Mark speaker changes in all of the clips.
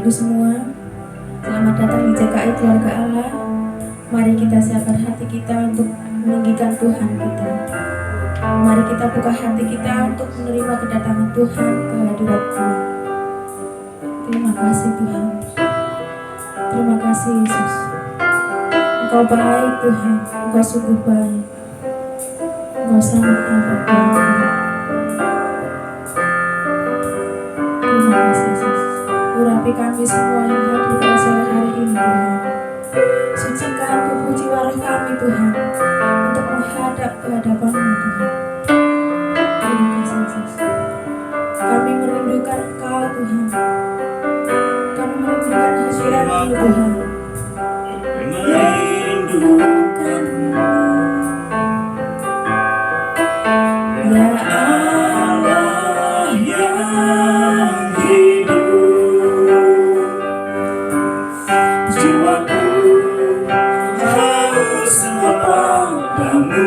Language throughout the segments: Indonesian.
Speaker 1: Ibu semua, selamat datang di JKI Keluarga Allah. Mari kita siapkan hati kita untuk meninggikan Tuhan kita. Mari kita buka hati kita untuk menerima kedatangan Tuhan ke hadirat Tuhan. Terima kasih Tuhan. Terima kasih Yesus. Engkau baik Tuhan, Engkau sungguh baik. Engkau sangat amat baik Tuhan. Terima kasih Yesus. Urapi kami semua yang hadir pada sore hari ini Tuhan. Sucikan tubuh jiwa roh kami Tuhan, untuk menghadap ke hadapan-Mu Tuhan. Terima kasih Yesus. Kami merindukan Engkau Tuhan. Kami merindukan hadirat-Mu Tuhan. Merindukan-Mu. Ya Allah yang hidup, jiwaku haus kepadamu.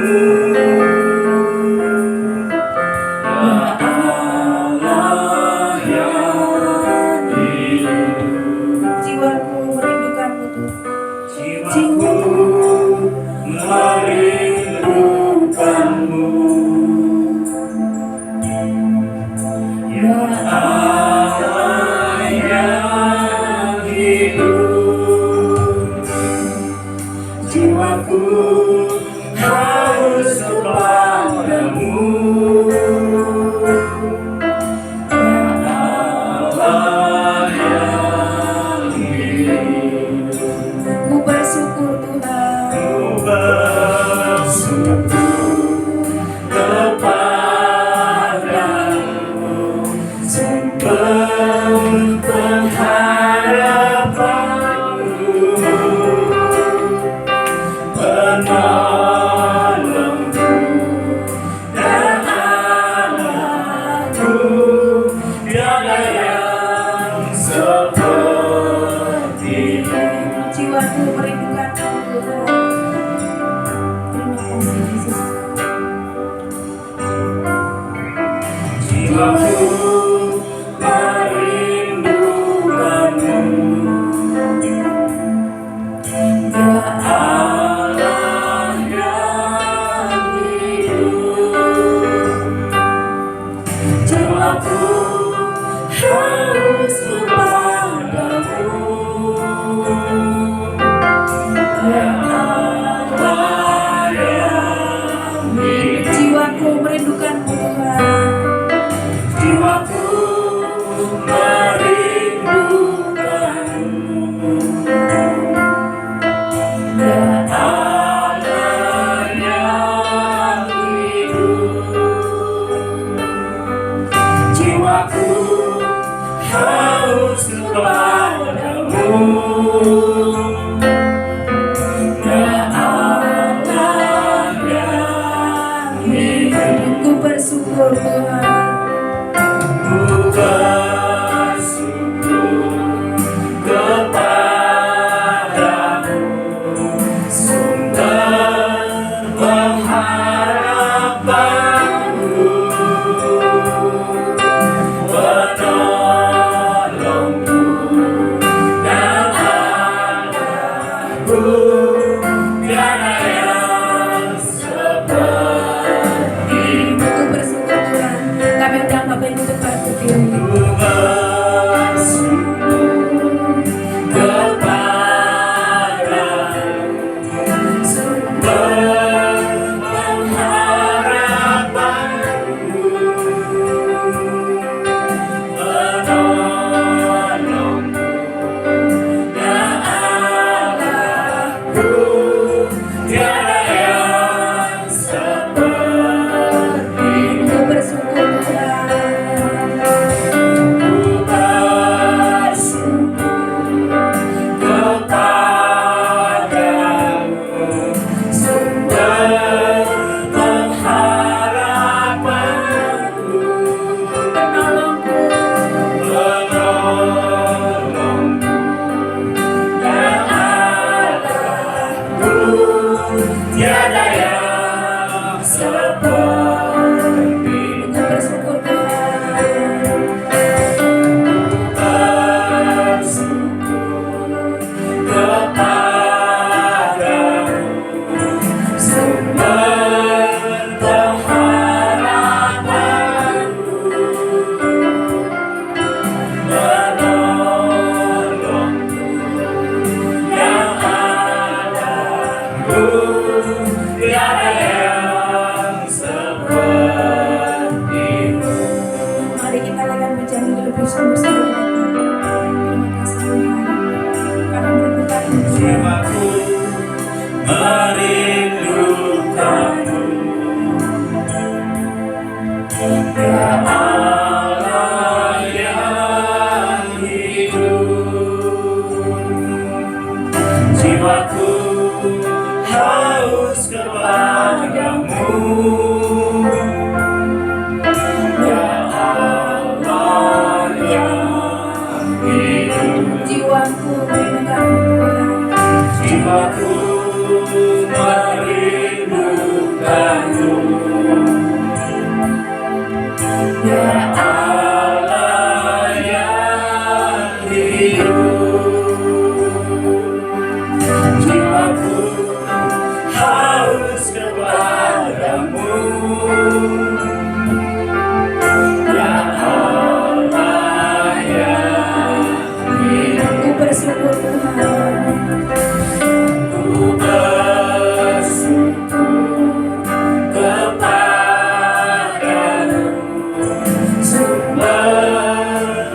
Speaker 1: Ya Allah yang hidup, jiwaku merindukan-Mu Tuhan. Jiwaku merindukan-Mu. Ya Allah yang hidup, jiwaku haus kepadamu. Ya Allah yang hidup, ku bersyukur Tuhan, ku bersyukur kepadamu, sumber pengharapanku, penolongku dan Allahku. Tiada yang seperti-Mu. Jiwaku merindukan-Mu Tuhan. Terima kasih Yesus. Jiwaku merindukan-Mu. Ya Allah yang hidup, jiwaku haus kepadamu. Ya Allah yang hidup, jiwaku merindukan-Mu Tuhan. Jiwaku merindukan-Mu. Ya Allah yang hidup, jiwaku haus kepadamu. Ya Allah yang hidup, ku bersyukur Tuhan. Ku bersyukur kepadamu, sumber pengharapanku, penolongku dan
Speaker 2: jiwaku haus kepadamu. Ya Allah yang hidup,
Speaker 1: jiwaku merindukanmu,
Speaker 2: jiwaku merindukanmu. Ya Allah yang hidup, jiwaku haus kepadamu. Ya Allah yang hidup,
Speaker 1: ku bersyukur Tuhan,
Speaker 2: ku bersyukur kepadamu, sumber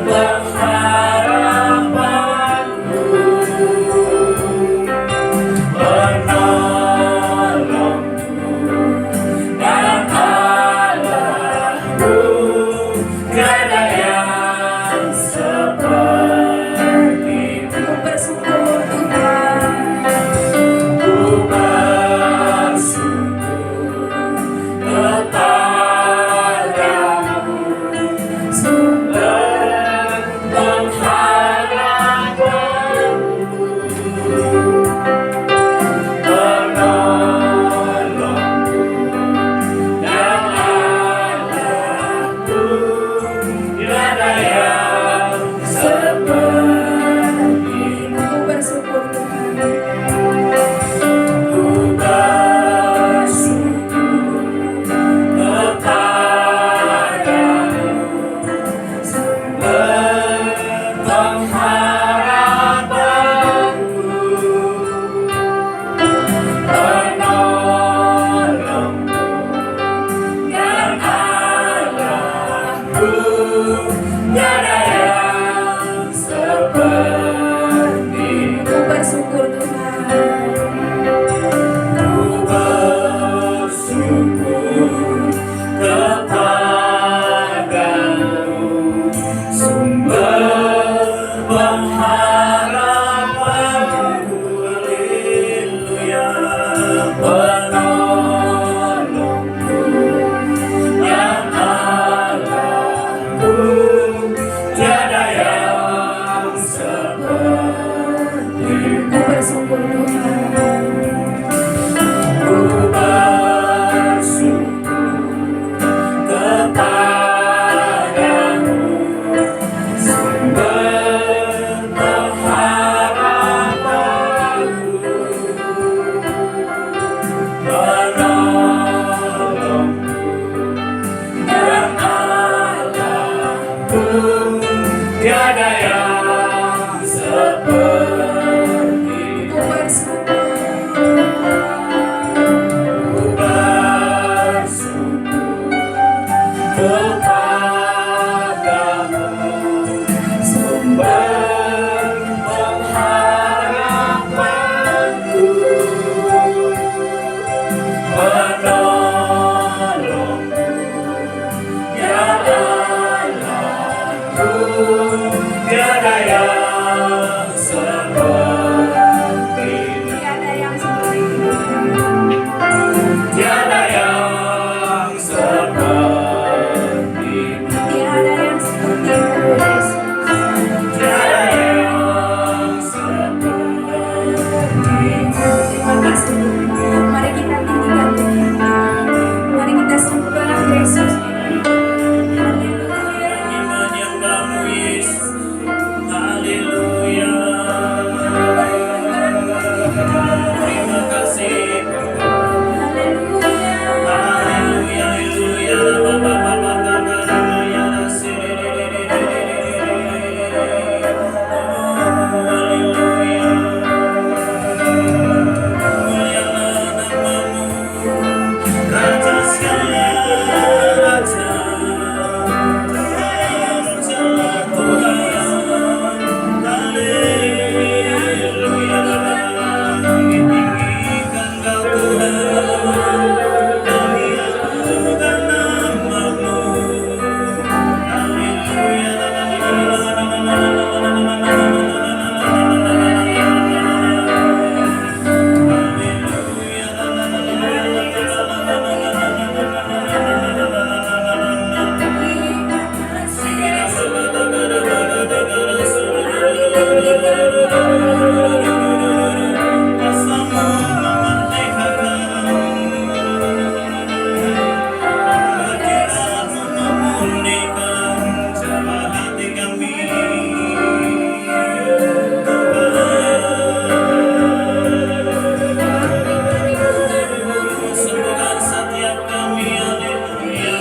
Speaker 2: pengharapanku, penolongku dan Allahku. Tiada yang sepertimu.
Speaker 1: ku bersyukur Tuhan,
Speaker 2: Ku bersyukur kepadamu, sumber pengharapanku, penolongku dan Allahku. Tiada yang sepertimu.
Speaker 1: ku bersyukur Tuhan,
Speaker 2: Ku bersyukur kepadamu, sumber pengharapanku, penolongku dan Allahku. Tiada yang sepertimu.
Speaker 1: ku bersyukur Tuhan,
Speaker 2: Ku bersyukur kepadamu, sumber pengharapanku. Haleluya. Penolongku dan Allahku. Tiada yang sepertimu.
Speaker 1: ku bersyukur Tuhan,
Speaker 2: Ku bersyukur kepadamu, sumber pengharapanku, penolongku dan Allahku. Tiada yang sepertimu.
Speaker 1: ku bersyukur,
Speaker 2: Ku bersyukur kepadamu, sumber pengharapanku, penolongku ya Allahku. Tiada yang sepertimu.
Speaker 1: tiada yang seperti Tuhan,
Speaker 2: Tiada yang sepertimu.
Speaker 1: tiada yang seperti Yesus.
Speaker 2: Tiada yang sepertimu.
Speaker 1: Terima kasih Tuhan. Mari kita tinggikan Tuhan, mari kita sembah Yesus. Haleluya.
Speaker 2: Kami menyembahmu Yesus. Kuasamu memerdekakan, hadiratmu memurnikan jiwa hati kami. Sembuhkan setiap kami, haleluya.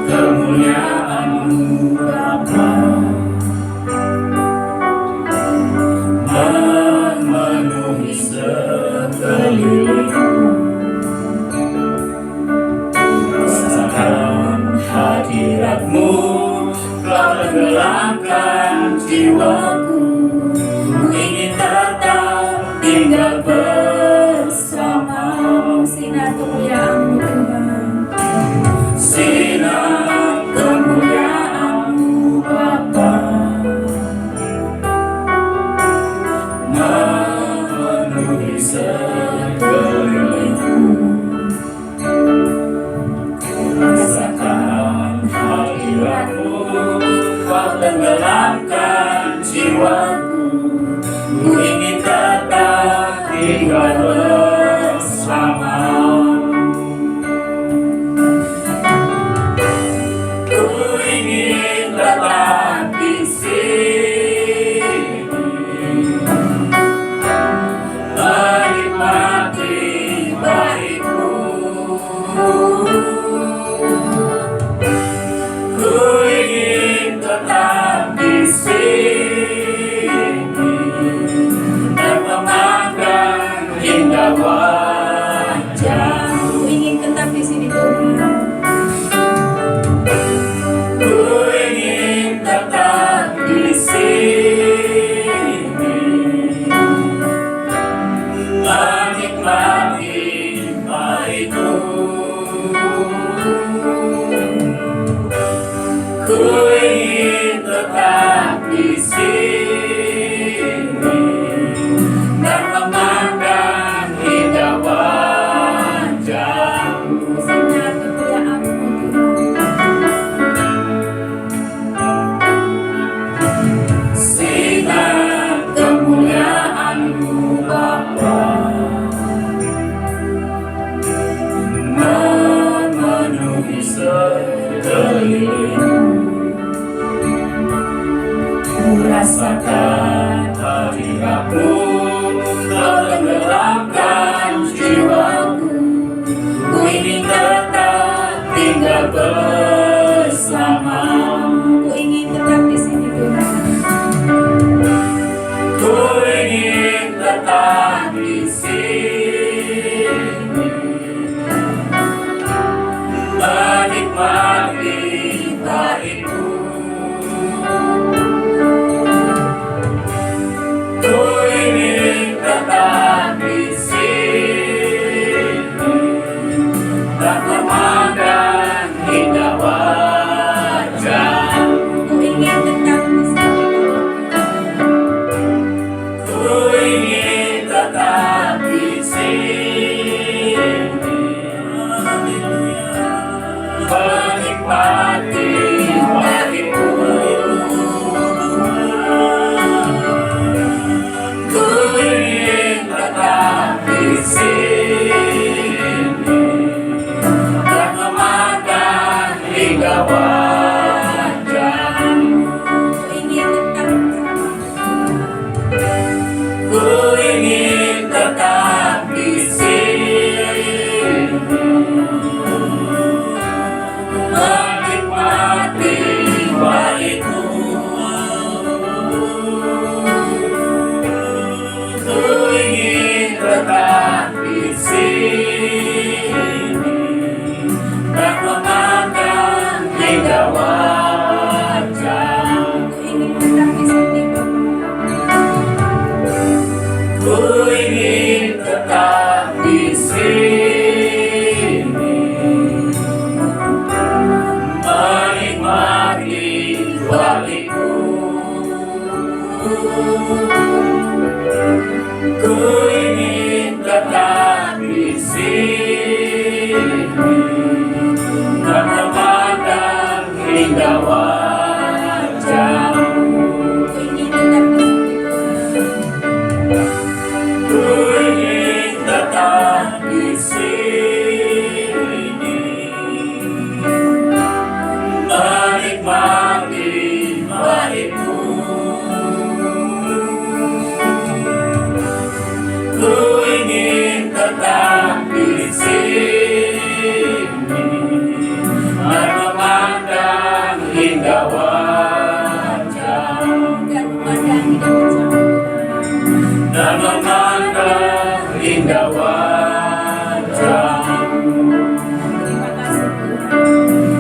Speaker 2: Kemuliaan-Mu Bapa memenuhi sekelilingku, rasakan hadirat-Mu Kau tenggelamkan jiwaku. Ku ingin tetap tinggal bersama-Mu.
Speaker 1: Sinar kemuliaan-Mu Tuhan.
Speaker 2: Sinar kemuliaan-Mu Bapa memenuhi sekelilingku, rasakan hadirat-Mu Kau tenggelamkan jiwaku. Ku ingin tetap tinggal bersama-Mu. Tetap di sini, menikmati baik-Mu. Ku ingin tetap di sini dan memandang indah wajah-Mu.
Speaker 1: Ku ingin tetap di sini Tuhan.
Speaker 2: Ku ingin tetap di sini dan memandang indah wajah-Mu.
Speaker 1: Sinar kemuliaan-Mu Tuhan.
Speaker 2: Sinar kemuliaan-Mu Bapa memenuhi sekelilingku, rasakan hadirat-Mu Kau tenggelamkan jiwaku. Ku ingin tetap tinggal bersama-Mu.
Speaker 1: Ku ingin tetap di sini Tuhan.
Speaker 2: Ku ingin tetap di sini, menikmati baik-Mu. Ku ingin tetap di sini dan memandang indah wajah-Mu.
Speaker 1: Ku ingin
Speaker 2: hingga wajah-Mu. Ku ingin tetap di sini, menikmati bait-Mu. Ku ingin tetap di sini dan memandang hingga wajah-Mu. Ku ingin tetap di sini, menikmati bait-Mu. Ku ingin tetap di sini dan memandang hingga wajah-Mu. Ku ingin tetap di sini, menikmati bait-Mu. Ku ingin tetap di sini dan memandang hingga wajah-Mu. Dan memandang hingga wajah-Mu.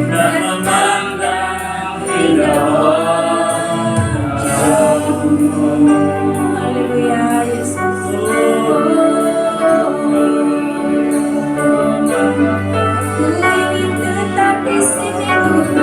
Speaker 2: Dan memandang hingga wajah-Mu.
Speaker 1: Haleluya, Yesus. Ku ingin tetap di sini, Tuhan.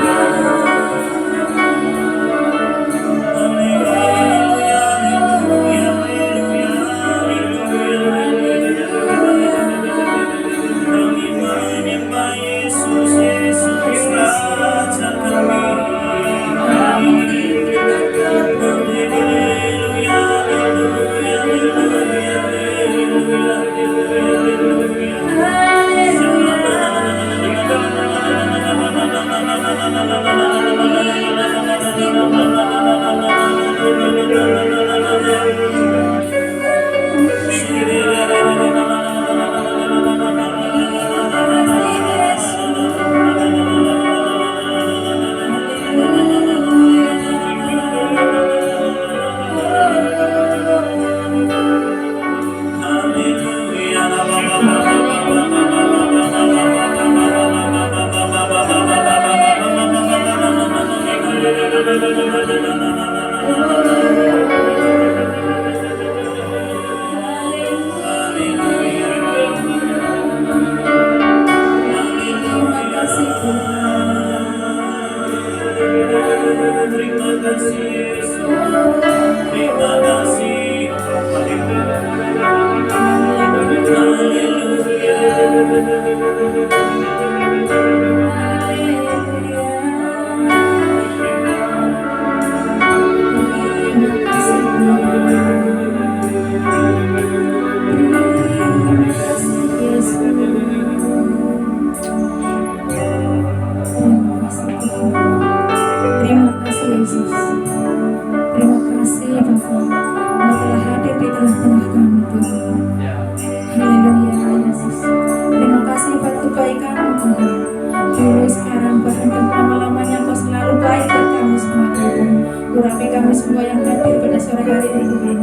Speaker 1: Urapi kami semua yang hadir pada sore hari ini Tuhan.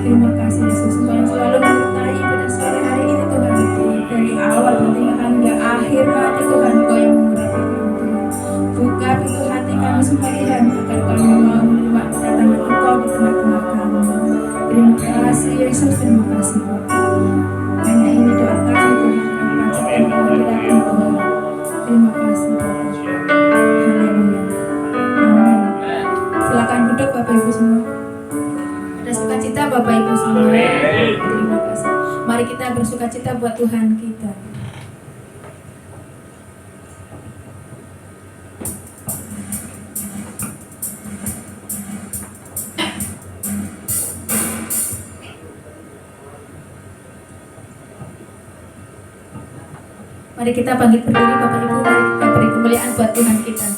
Speaker 1: Terima kasih Yesus, semua yang selalu menyertai pada sore hari ini Tuhan. Dari awal pertengahan hingga akhir nanti Tuhan, Kau yang mengurapi kami Tuhan. Buka pintu hati kami semua Tuhan, agar kami mau menerima kedatangan Engkau di tengah-tengah kami. Terima kasih Yesus, terima kasih Bapa. Hanya ini doa kami Tuhan, atas Engkau datang Tuhan. Terima kasih Bapa. Haleluya. Silakan duduk Bapak Ibu semua. Ada sukacita Bapak Ibu semua. Terima kasih. Mari kita bersukacita buat Tuhan kita. Mari kita bangkit berdiri Bapak Ibu. Mari kita beri kemuliaan kemuliaan buat Tuhan kita.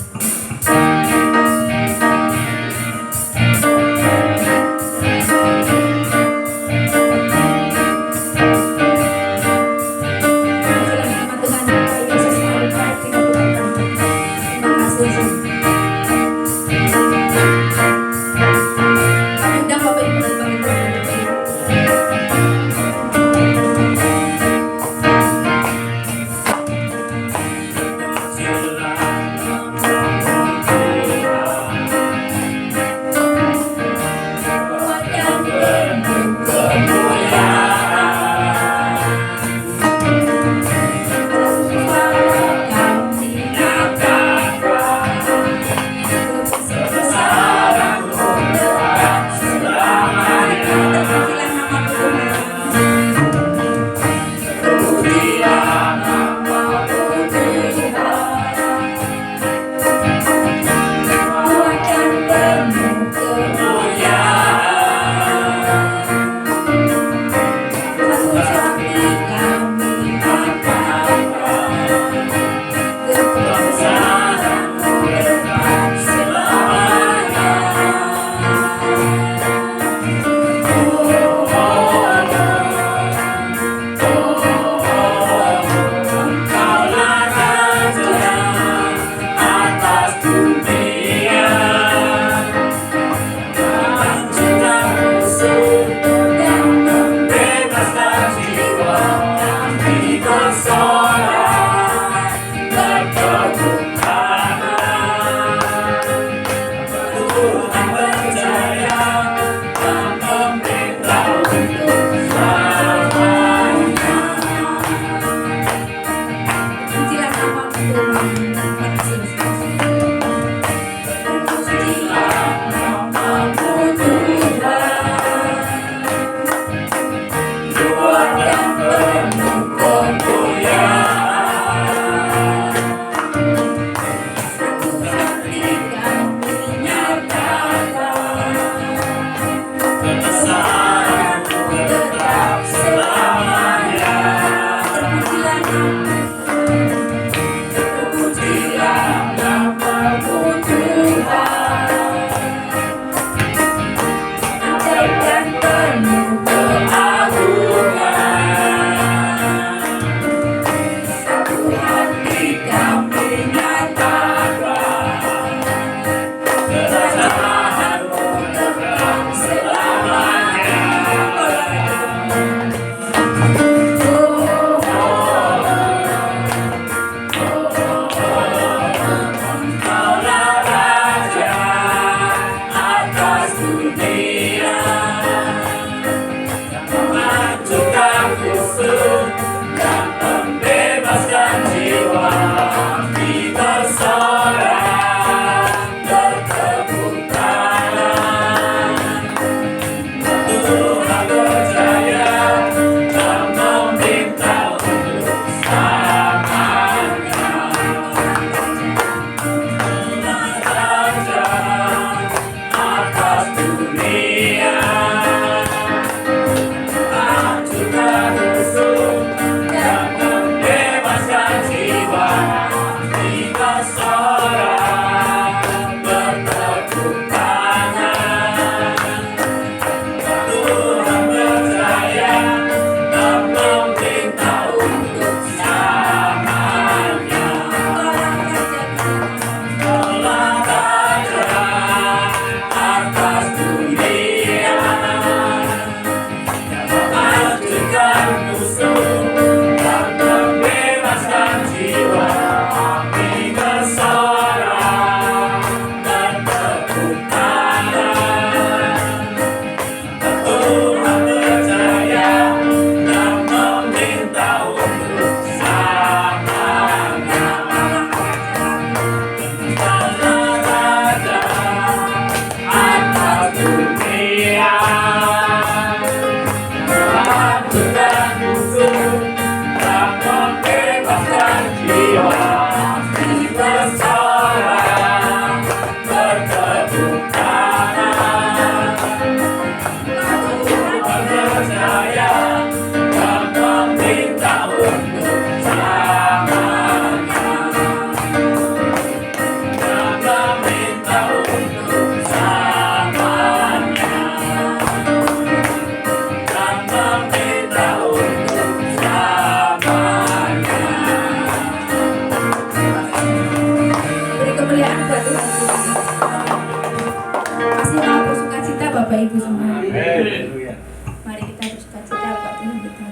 Speaker 1: Ibu semua.
Speaker 2: Haleluya.
Speaker 1: Mari kita bersuka-cita buat Tuhan kita.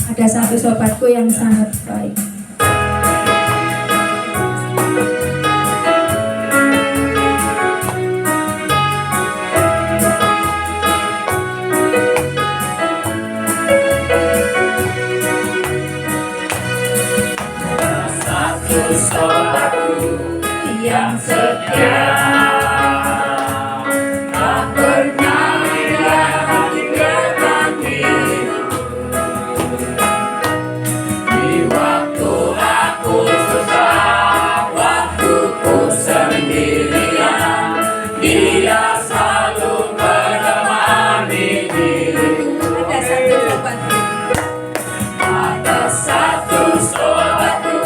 Speaker 1: Ada satu sobatku yang sangat baik.
Speaker 2: Satu sobatku yang setia, tak pernah dia tinggalkan diriku. Di waktu aku susah, waktu ku sendirian, dia selalu menemani diriku.
Speaker 1: Ada satu sobatku.
Speaker 2: Ada satu sobatku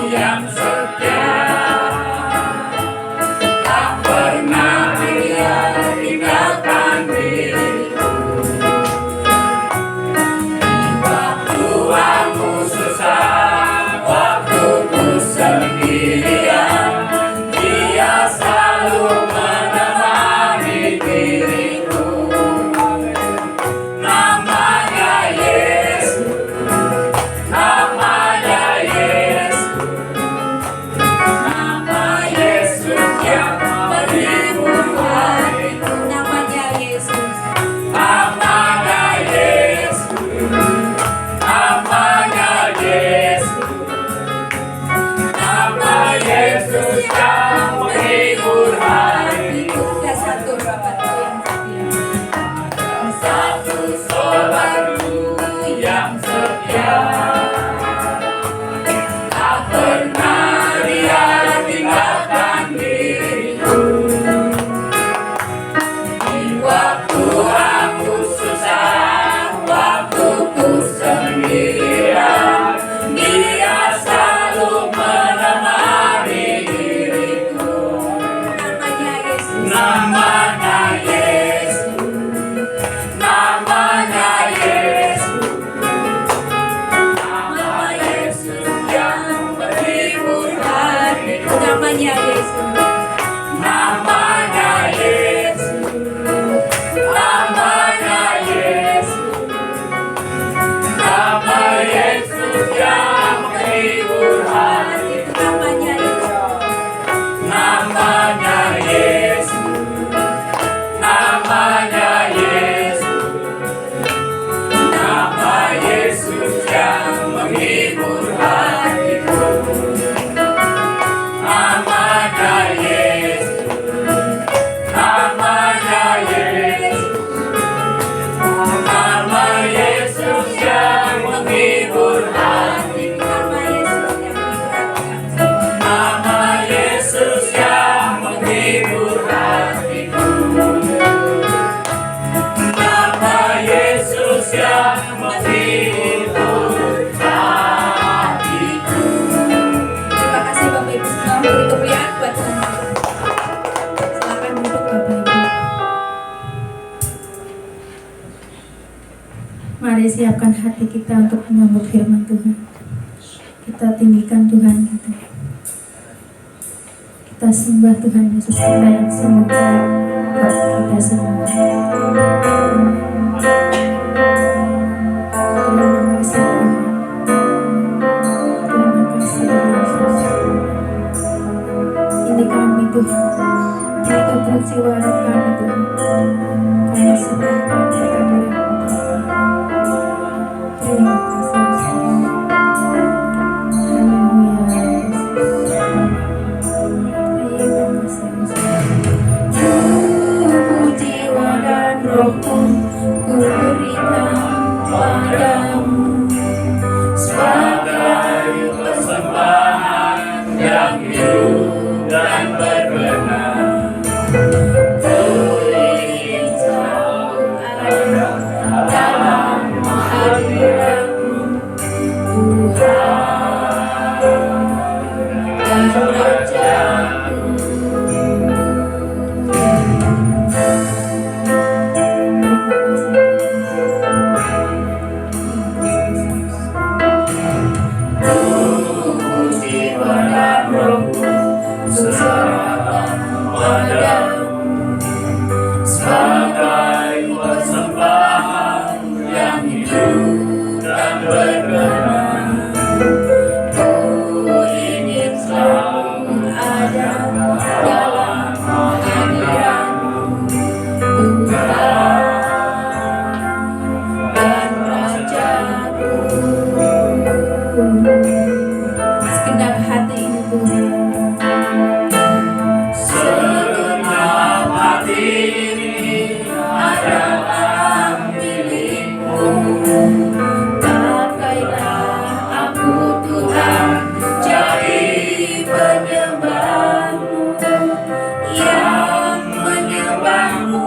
Speaker 2: yang setia, tak pernah dia tinggalkan diriku. Di waktu aku susah, waktu ku sendirian, dia selalu menemani diriku. Namanya Yesus, namanya Yesus, nama Yesus yang menghibur hatiku.
Speaker 1: Namanya Yesus.
Speaker 2: Namanya Yesus, namanya Yesus, nama Yesus yang menghibur hatiku.
Speaker 1: Ada satu sobatku yang setia.
Speaker 2: Satu sobatku yang setia, tak pernah dia tinggalkan diriku. Di waktu aku susah, waktu ku sendirian, dia selalu menemani diriku.
Speaker 1: Namanya Yesus.
Speaker 2: Namanya Yesus, namanya Yesus, nama Yesus yang menghibur hatiku.
Speaker 1: Namanya Yesus.
Speaker 2: Namanya Yesus, namanya Yesus, nama Yesus yang menghibur hatiku.
Speaker 1: Namanya Yesus.
Speaker 2: Namanya Yesus, namanya Yesus, nama Yesus yang menghibur hatiku. Namanya Yesus, namanya Yesus, nama Yesus yang menghibur hatiku.
Speaker 1: Nama Yesus yang menghibur hatiku.
Speaker 2: Nama Yesus yang menghibur hatiku.
Speaker 1: Terima kasih Bapak Ibu semua, beri kemuliaan buat Tuhan. Silakan duduk Bapak Ibu. Mari siapkan hati kita untuk menyambut firman Tuhan. Kita tinggikan Tuhan kita. Kita sembah Tuhan Yesus kita yang sungguh baik buat kita semua. Terima kasih Tuhan. Terima kasih Yesus. Ini kami Tuhan. Ini tubuh jiwa roh kami Tuhan. Kami serahkan kehadiran Tuhan. Terima kasih Yesus. Haleluya Yesus. Terima kasih Yesus. Tubuh jiwa dan rohku ku berikan padamu
Speaker 2: Sebagai persembahan yang hidup dan berkenan,
Speaker 1: ku ingin selalu ada dalam hadirat-Mu, Tuhan dan Raja-Ku. Segenap hati ini Tuhan,
Speaker 2: Segenap hati ini adalah milik-Mu.
Speaker 1: pakailah aku Tuhan jadi penyembah-Mu,
Speaker 2: Yang menyembah-Mu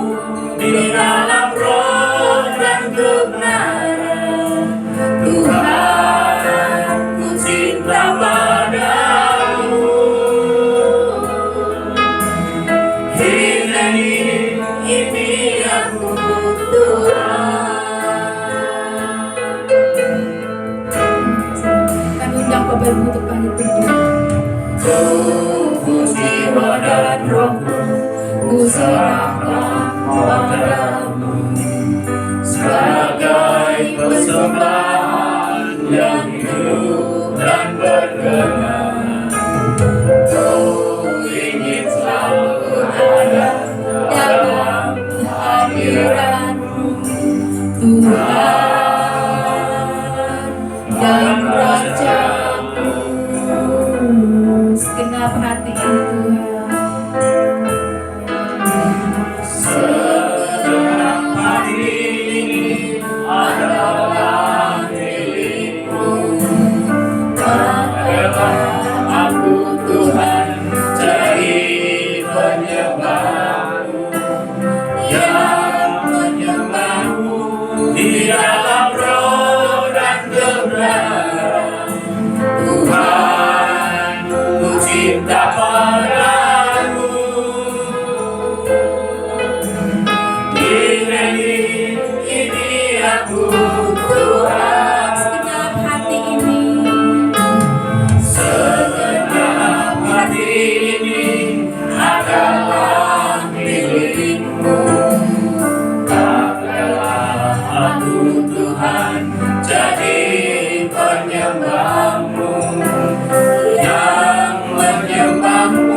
Speaker 2: di dalam roh dan kebenaran. Tuhan, ku cinta padamu. Ini aku Tuhan.
Speaker 1: Kami undang Bapak Ibu untuk bangkit berdiri.
Speaker 2: Ku jiwa dan rohku,
Speaker 1: Ku serahkan padamu
Speaker 2: sebagai persembahan yang hidup dan berguna. Ku ingin selalu ada
Speaker 1: dalam hadirat-Mu, Tuhan dan Raja-Ku. Segenap hati ini Tuhan,
Speaker 2: segenap hati ini adalah milik-Mu. Pakailah aku Tuhan jadi penyembah-Mu, yang menyembah-Mu di dalam roh dan kebenaran. Tuhan, ku cinta padamu. Ini aku Tuhan.
Speaker 1: segenap hati ini,
Speaker 2: Segenap hati ini adalah milik-Mu. Pakailah aku Tuhan jadi penyembah-Mu, yang menyembah-Mu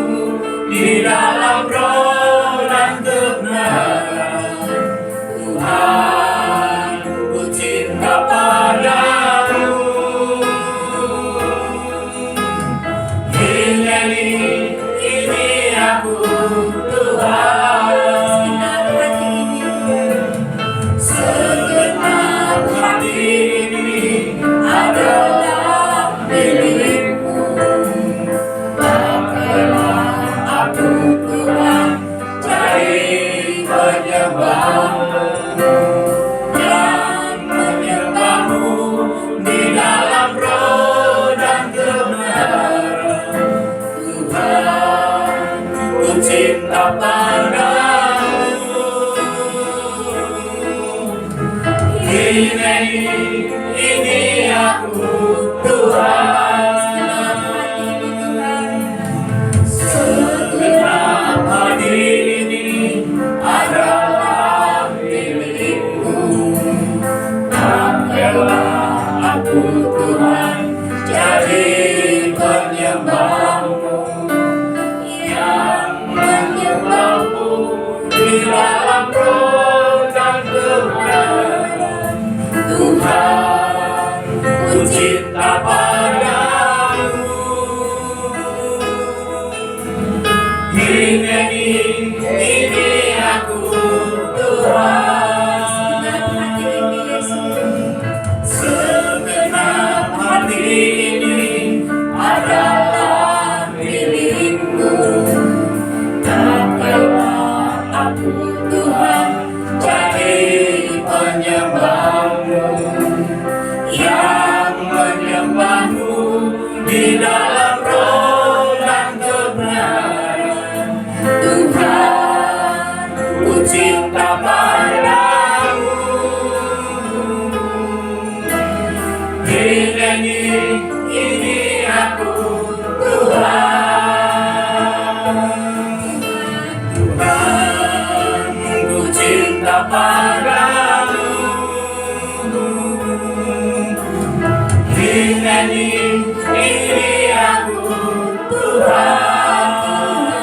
Speaker 2: di dalam roh dan kebenaran. Tuhan, ku cinta padamu. Ini aku Tuhan.
Speaker 1: segenap hati ini,
Speaker 2: Segenap hati ini adalah milik-Mu.
Speaker 1: pakailah
Speaker 2: Aku Tuhan jadi penyembah-Mu, yang menyembah-Mu di dalam roh dan kebenaran. Tuhan, ku cinta padamu. Ini aku Tuhan. Segenap hati ini adalah milik-Mu. Pakailah aku Tuhan jadi penyembah-Mu, yang menyembah-Mu di dalam roh dan kebenaran. Tuhan, ku cinta padamu. Ini aku Tuhan. Segenap hati ini adalah milik-Mu. Pakailah aku Tuhan jadi penyembah-Mu, yang menyembah-Mu di dalam roh dan kebenaran. Tuhan, ku cinta padamu. Ini aku Tuhan. Tuhan, ku cinta padamu. Ini aku Tuhan.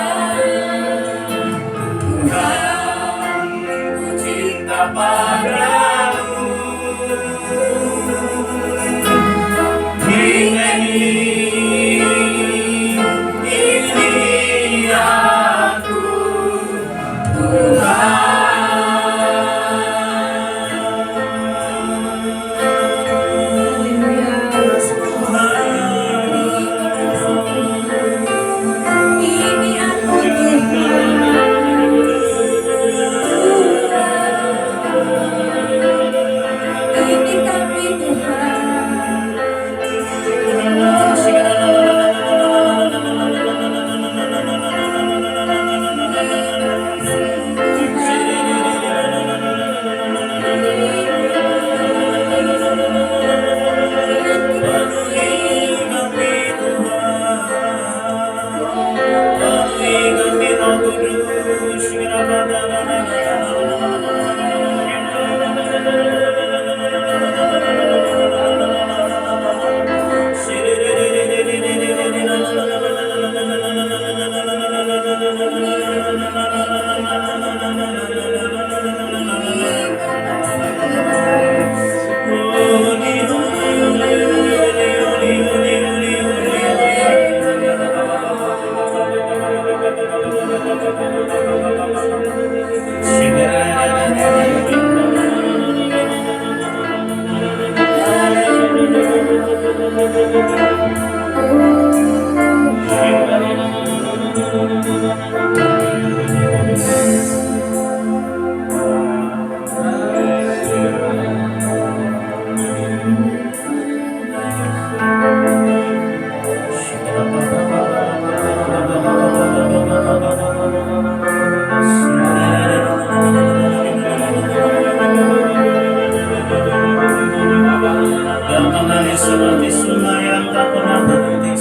Speaker 3: Dan mengalir seperti sungai yang tak pernah berhenti.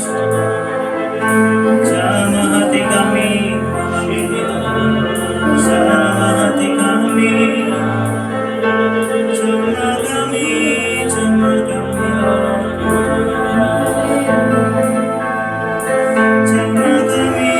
Speaker 3: Jamah hati kami, jamah hati kami, jamah kami, jamah kami, jamah kami.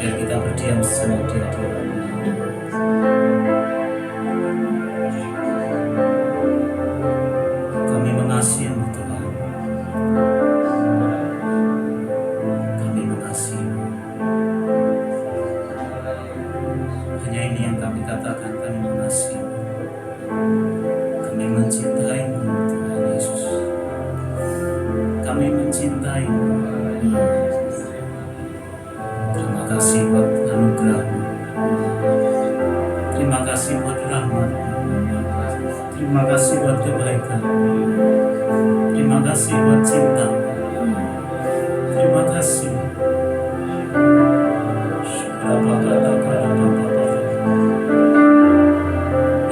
Speaker 3: Biar kita berdiam sejenak di hadirat-Mu. Kami mengasihi-Mu Tuhan. Kami mengasihi-Mu. Hanya ini yang kami katakan, kami mengasihi-Mu. Kami mencintai-Mu Tuhan Yesus. Kami mencintai-Mu. Terima kasih buat anugerah-Mu. Terima kasih buat rahmat. Terima kasih buat kebaikan. Terima kasih buat cinta. Terima kasih.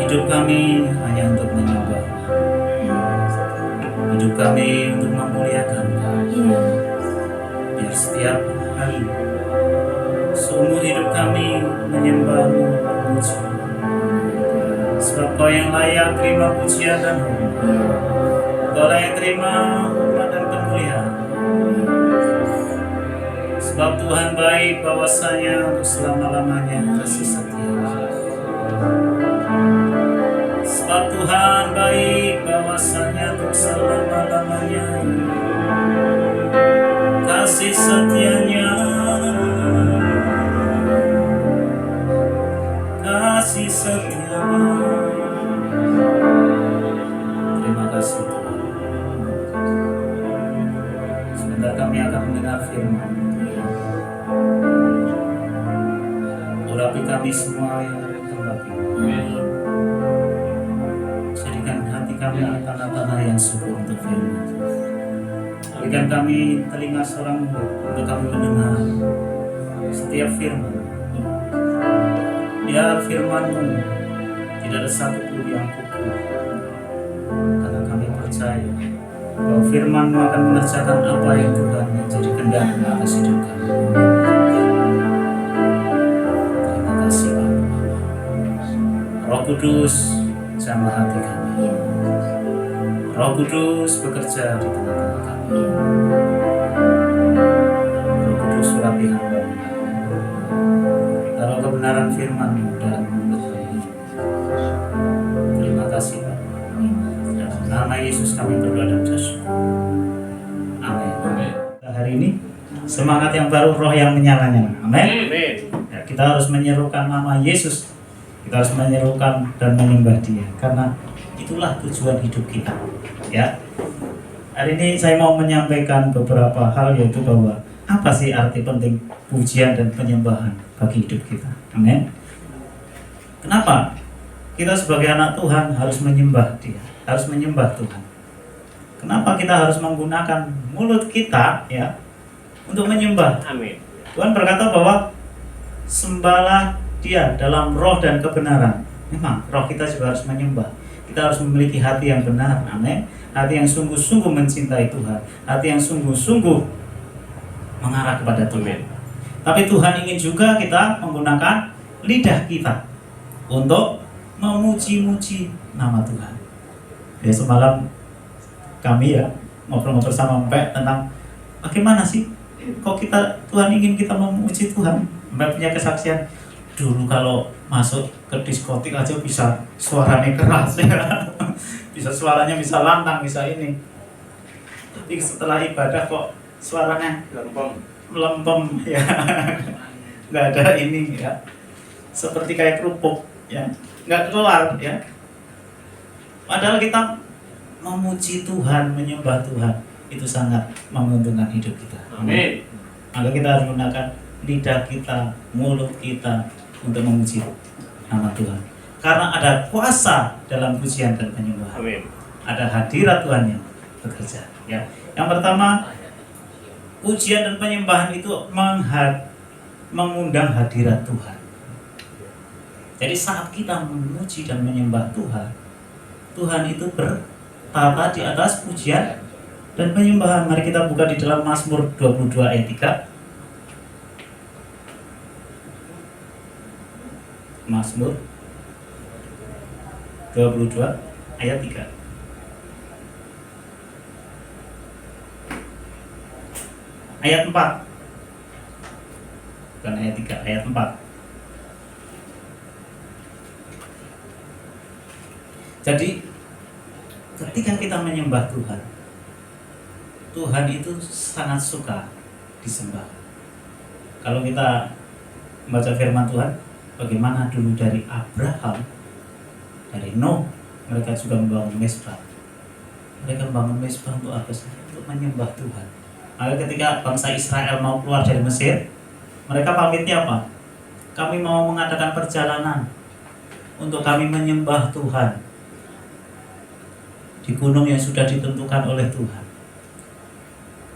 Speaker 3: Hidup kami hanya untuk menyembah. Hidup kami untuk memuliakan-Mu. Biar setiap hari seumur hidup kami menyembah-Mu, memuji-Mu. Sebab Kau yang layak terima pujian dan hormat. Kau yang terima hormat dan kemuliaan. Sebab Tuhan baik bahwasanya untuk selama-lamanya kasih setia. Sebab Tuhan baik bahwasanya untuk selama-lamanya kasih setia-Nya. Kasih setia-Nya. Terima kasih Tuhan. Sebentar kami akan mendengar firman. Urapi kami semua yang ada di tempat ini. Jadikan hati kami tanah-tanah yang subur untuk firman. Berikan kami telinga seorang untuk kami mendengar setiap firman. Biar firman-Mu tidak ada satu pun yang kukuh. Karena kami percaya bahwa firman-Mu akan mengerjakan apa yang Tuhan menjadi kehendak atas hidup kami. Terima kasih Bapa. Roh Kudus jamah hati kami. Roh Kudus bekerja di tengah-tengah kami. Roh Kudus urapi hamba-Mu. Taruh kebenaran firman-Mu dalam mulut kami. Terima kasih Bapa. Dalam nama Yesus kami berdoa dan bersyukur. Amin. Hari ini semangat yang baru, roh yang menyala-nyala. Amin. Ya, kita harus menyerukan nama Yesus. Kita harus menyerukan dan menyembah Dia, karena itulah tujuan hidup kita. Ya. Hari ini saya mau menyampaikan beberapa hal, yaitu bahwa apa sih arti penting pujian dan penyembahan bagi hidup kita. Amin. Kenapa kita sebagai anak Tuhan harus menyembah Dia, harus menyembah Tuhan? Kenapa kita harus menggunakan mulut kita ya untuk menyembah?
Speaker 2: Amin.
Speaker 3: Tuhan berkata bahwa sembahlah Dia dalam roh dan kebenaran. Memang roh kita juga harus menyembah. Kita harus memiliki hati yang benar, amin. Hati yang sungguh-sungguh mencintai Tuhan, hati yang sungguh-sungguh mengarah kepada Tuhan. Tapi Tuhan ingin juga kita menggunakan lidah kita untuk memuji-muji nama Tuhan. Ya, semalam kami ya ngobrol-ngobrol sama Mbak tentang bagaimana sih kok Tuhan ingin kita memuji Tuhan. Mbak punya kesaksian, dulu kalau masuk ke diskotik aja bisa suaranya keras ya. Bisa suaranya bisa lantang, bisa ini. Tapi setelah ibadah kok suaranya melempem ya. Nggak ada ini ya. Seperti kayak kerupuk ya. Nggak keluar ya. Padahal kita memuji Tuhan, menyembah Tuhan, itu sangat menguntungkan hidup kita.
Speaker 2: Amin.
Speaker 3: Maka kita harus menggunakan lidah kita, mulut kita untuk memuji nama Tuhan. Karena ada kuasa dalam pujian dan penyembahan.
Speaker 2: Amin.
Speaker 3: Ada hadirat Tuhan yang bekerja. Ya. Yang pertama, pujian dan penyembahan itu mengundang hadirat Tuhan. Jadi saat kita memuji dan menyembah Tuhan, Tuhan itu bertata di atas pujian dan penyembahan. Mari kita buka di dalam Mazmur 22 ayat 3. Mazmur 22 ayat 3. Ayat 4. Bukan ayat 3, ayat 4. Jadi ketika kita menyembah Tuhan, Tuhan itu sangat suka disembah. Kalau kita membaca firman Tuhan, bagaimana dulu dari Abraham, dari Nuh, mereka juga membangun mezbah. Mereka membangun mezbah untuk apa sih? Untuk menyembah Tuhan. Maka ketika bangsa Israel mau keluar dari Mesir, mereka pamitnya apa? Kami mau mengadakan perjalanan untuk kami menyembah Tuhan di gunung yang sudah ditentukan oleh Tuhan.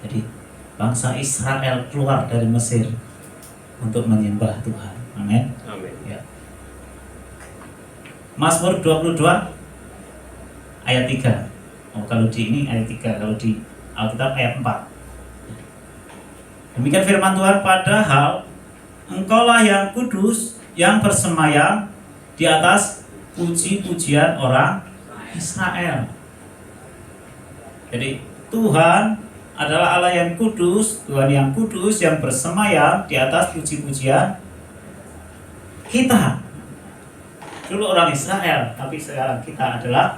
Speaker 3: Jadi bangsa Israel keluar dari Mesir untuk menyembah Tuhan. Amin.
Speaker 2: Amin.
Speaker 3: Ya. Mazmur 22 ayat 3. Oh, kalau di ini ayat 3, kalau di Alkitab ayat 4. Demikian firman Tuhan, padahal Engkaulah yang kudus, yang bersemayam di atas puji-pujian orang Israel. Jadi Tuhan adalah Allah yang kudus, Tuhan yang kudus yang bersemayam di atas puji-pujian kita. Dulu orang Israel, tapi sekarang kita adalah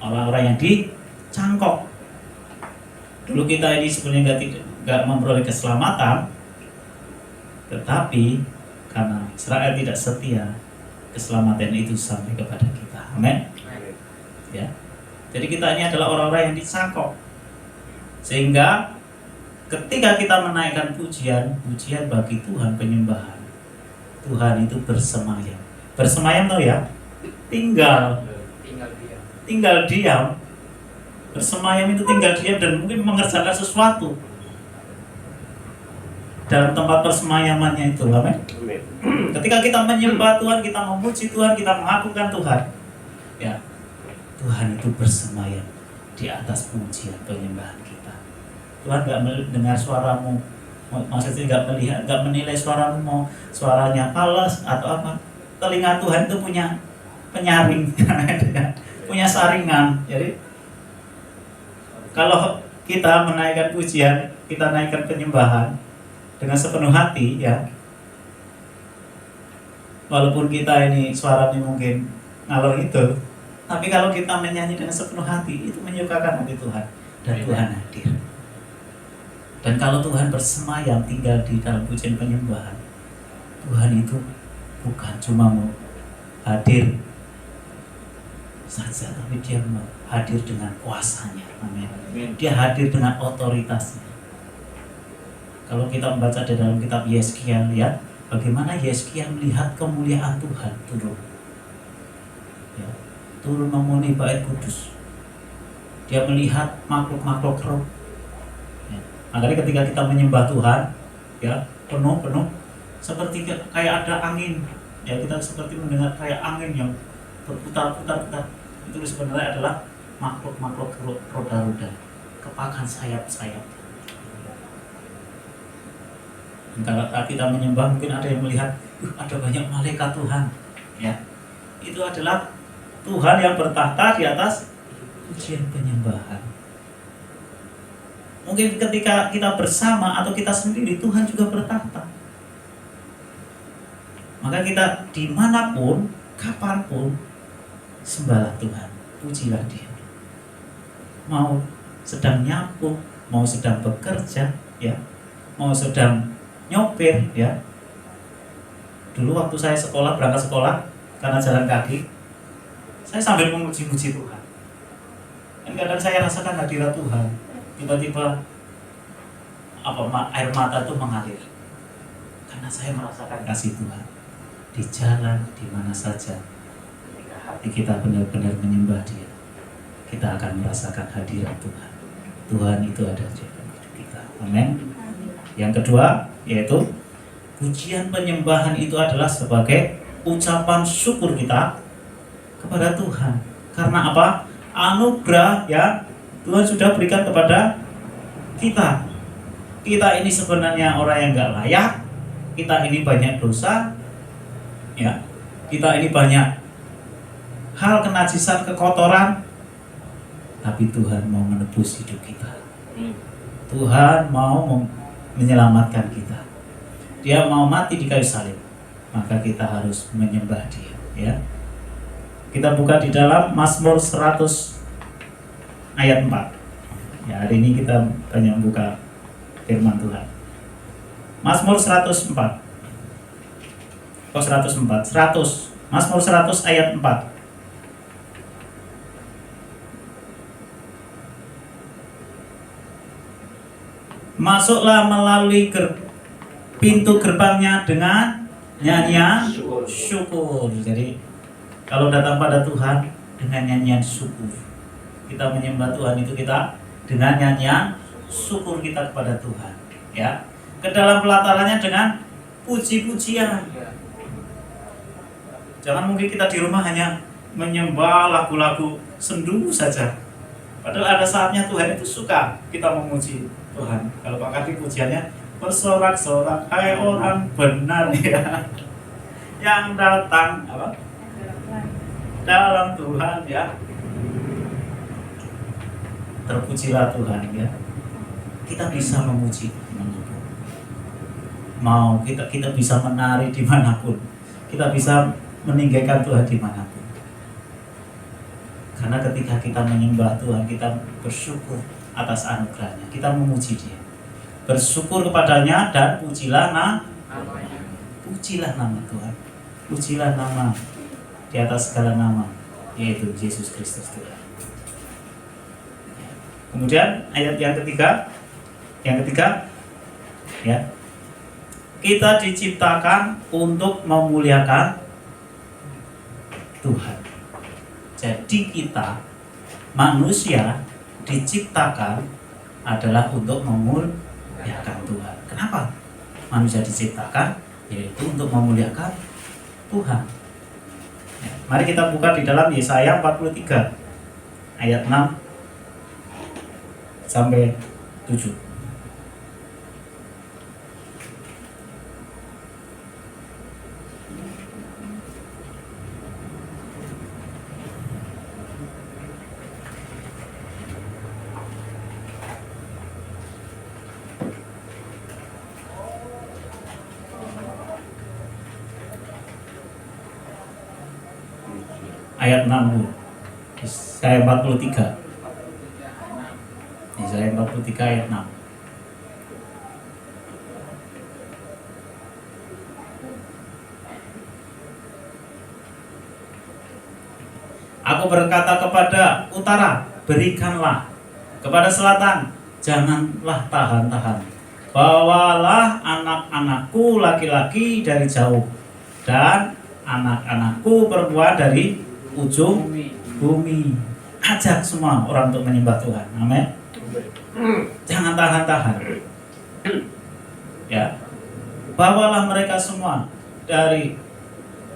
Speaker 3: orang-orang yang dicangkok. Dulu kita ini sebenarnya nggak memperoleh keselamatan, tetapi karena Israel tidak setia, keselamatan itu sampai kepada kita. Amin. Ya. Jadi kita ini adalah orang-orang yang dicangkok. Sehingga ketika kita menaikkan pujian bagi Tuhan, penyembahan, Tuhan itu bersemayam. Bersemayam tahu ya? Tinggal diam. Bersemayam itu tinggal diam dan mungkin mengerjakan sesuatu dalam tempat persemayamannya itu. Amin. Ketika kita menyembah Tuhan, kita memuji Tuhan, kita mengagungkan Tuhan, ya, Tuhan itu bersemayam di atas pujian penyembahan kita. Tuhan gak mendengar suaramu, maksudnya gak melihat, gak menilai suaramu, mau suaranya palas atau apa. Telinga Tuhan itu punya penyaring, punya saringan. Jadi kalau kita menaikkan pujian, kita naikkan penyembahan dengan sepenuh hati, ya, walaupun kita ini suaranya mungkin ngalor itu, tapi kalau kita menyanyi dengan sepenuh hati, itu menyukakan hati Tuhan dan Tuhan hadir. Dan kalau Tuhan bersemayam tinggal di dalam pujian penyembahan, Tuhan itu bukan cuma mau hadir saja, tapi Dia mau hadir dengan kuasanya. Amin. Dia hadir dengan otoritasnya. Kalau kita membaca di dalam kitab Yeskiel, ya, bagaimana Yeskiel melihat kemuliaan Tuhan turun, ya, turun memenuhi bait kudus. Dia melihat makhluk-makhluk roh. Ya. Makanya ketika kita menyembah Tuhan, ya, penuh seperti kayak ada angin. Ya, kita seperti mendengar kayak angin yang berputar-putar. Itu sebenarnya adalah makhluk-makhluk roda-roda, kepakan sayap-sayap. Kalau kita menyembah, mungkin ada yang melihat ada banyak malaikat Tuhan, ya. Itu adalah Tuhan yang bertahta di atas pujian penyembahan. Mungkin ketika kita bersama atau kita sendiri, Tuhan juga bertahta. Maka kita dimanapun, kapanpun, sembahlah Tuhan, pujilah Dia. Mau sedang nyapu, mau sedang bekerja, ya, mau sedang nyopir, ya. Dulu waktu saya berangkat sekolah, karena jalan kaki, saya sambil memuji-muji Tuhan. Dan kadang saya rasakan hadirat Tuhan. Tiba-tiba air mata itu mengalir, karena saya merasakan kasih Tuhan di jalan, di mana saja. Ketika hati kita benar-benar menyembah Dia, kita akan merasakan hadirat Tuhan. Tuhan itu ada di dalam hidup kita. Amin. Yang kedua, yaitu pujian penyembahan itu adalah sebagai ucapan syukur kita kepada Tuhan. Karena apa? Anugerah yang Tuhan sudah berikan kepada kita. Kita ini sebenarnya orang yang gak layak. Kita ini banyak dosa, ya. Kita ini banyak hal kenajisan, kekotoran. Tapi Tuhan mau menebus hidup kita. Tuhan mau menyelamatkan kita. Dia mau mati di kayu salib. Maka kita harus menyembah Dia, ya. Kita buka di dalam Mazmur 100 ayat 4. Ya, hari ini kita banyak buka firman Tuhan. Mazmur 104. Oh, 104. 100. Mazmur 100 ayat 4. Masuklah melalui pintu gerbangnya dengan nyanyian syukur. Jadi kalau datang pada Tuhan dengan nyanyian syukur, kita menyembah Tuhan itu kita dengan nyanyian syukur kita kepada Tuhan, ya. Ke dalam pelatarannya dengan puji-pujian. Jangan mungkin kita di rumah hanya menyembah lagu-lagu sendu saja. Padahal ada saatnya Tuhan itu suka kita memuji Tuhan. Kalau Pak Kardi pujiannya bersorak-sorak, hai orang benar, ya, yang datang apa? Dalam Tuhan, ya. Terpujilah Tuhan, ya. Kita bisa memuji dimanapun. Mau kita bisa menari dimanapun. Kita bisa meninggikan Tuhan dimanapun. Karena ketika kita menyembah Tuhan, kita bersyukur atas anugerahnya. Kita memuji Dia, bersyukur kepadanya, dan pujilah nama Tuhan. Pujilah nama di atas segala nama, yaitu Yesus Kristus Tuhan. Kemudian ayat yang ketiga, ya, kita diciptakan untuk memuliakan Tuhan. Jadi kita manusia diciptakan adalah untuk memuliakan Tuhan. Kenapa manusia diciptakan? Yaitu untuk memuliakan Tuhan. Ya, mari kita buka di dalam Yesaya 43 ayat 6 sampai 7. Ayat 6, Yesaya 43. Yesaya 43 ayat 6. Aku berkata kepada utara, berikanlah, kepada selatan, janganlah tahan-tahan. Bawalah anak-anakku laki-laki dari jauh, dan anak-anakku perempuan dari ujung bumi. Ajak semua orang untuk menyembah Tuhan. Amin. Jangan tahan-tahan. Ya, bawalah mereka semua dari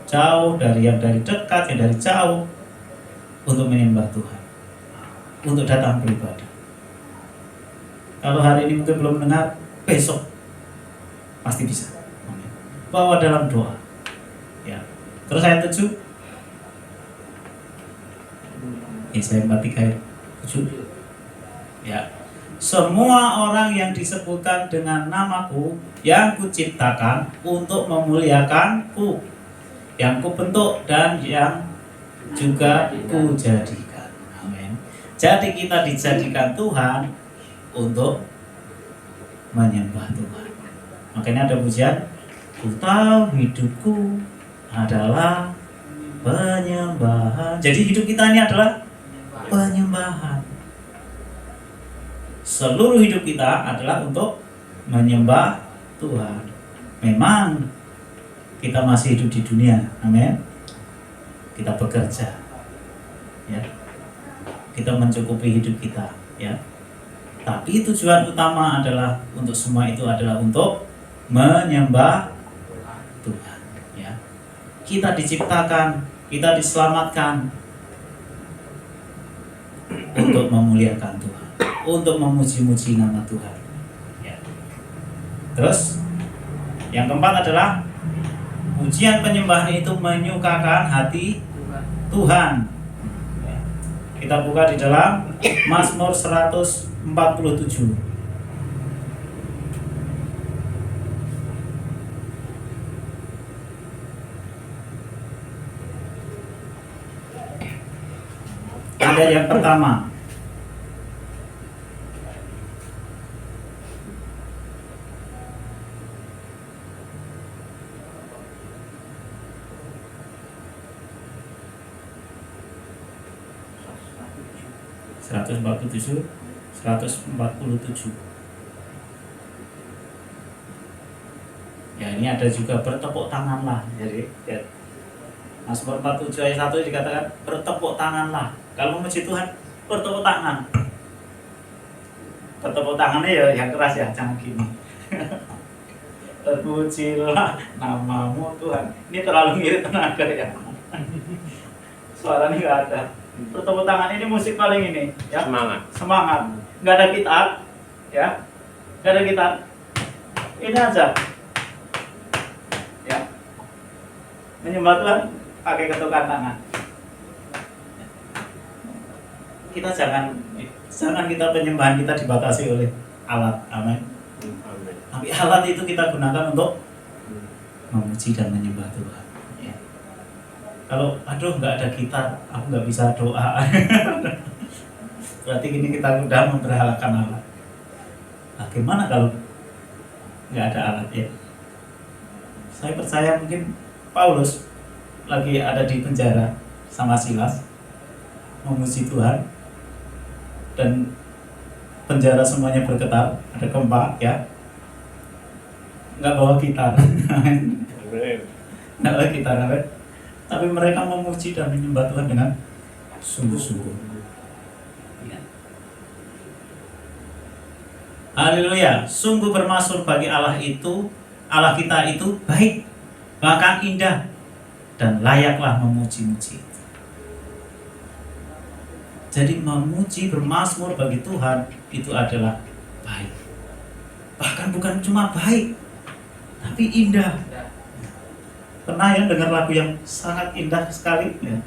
Speaker 3: jauh, dari yang dari dekat, yang dari jauh, untuk menyembah Tuhan, untuk datang beribadah. Kalau hari ini mungkin belum dengar, besok pasti bisa. Amin. Bawa dalam doa. Ya. Terus ayat 7. Yesaya 43 ayat 7. Ya. Semua orang yang disebutkan dengan namaku yang kuciptakan untuk memuliakanku, yang kubentuk dan yang juga kujadikan. Amin. Jadi kita dijadikan Tuhan untuk menyembah Tuhan. Makanya ada pujian, ku tahu hidupku adalah penyembahan. Jadi hidup kita ini adalah penyembahan. Seluruh hidup kita adalah untuk menyembah Tuhan. Memang kita masih hidup di dunia, amin. Kita bekerja, ya. Kita mencukupi hidup kita, ya. Tapi tujuan utama adalah untuk semua itu adalah untuk menyembah Tuhan, ya. Kita diciptakan, kita diselamatkan untuk memuliakan Tuhan, untuk memuji-muji nama Tuhan, ya. Terus yang keempat adalah pujian penyembahan itu menyukakan hati Tuhan. Ya. Kita buka di dalam Mazmur 147. Ayat yang pertama. Seratus 147. Ya, ini ada juga bertepuk tanganlah. Jadi ya, Mazmur 47 ayat 1 dikatakan bertepuk tanganlah. Kalau memuji Tuhan, bertepuk tangan. Bertepuk tangannya ya yang keras ya, jangan gini. Terpujilah namamu Tuhan. Ini terlalu ngirit tenaga ya. Suaranya nggak ada. Bertepuk tangan ini musik paling ini, ya. Semangat. Nggak ada gitar, ya. Nggak ada gitar. Ini aja, ya. Menyembah Tuhan pakai ketukan tangan. Kita jangan kita penyembahan kita dibatasi oleh alat, amin. Tapi alat itu kita gunakan untuk memuji dan menyembah Tuhan. Ya. Kalau aduh nggak ada gitar, aku nggak bisa doa. Berarti ini kita udah memperhalakan alat. Bagaimana kalau nggak ada alat ya? Saya percaya mungkin Paulus lagi ada di penjara sama Silas memuji Tuhan. Dan penjara semuanya bergetar, ada gempa, ya. Nggak bawa gitar, nggak bawa gitar, tapi mereka memuji dan menyembah Tuhan dengan sungguh-sungguh. Ya. Haleluya, sungguh bermaksud bagi Allah kita itu baik, bahkan indah, dan layaklah memuji-muji. Jadi memuji, bermazmur bagi Tuhan itu adalah baik. Bahkan bukan cuma baik, tapi indah. Pernah ya dengar lagu yang sangat indah sekali? Ya.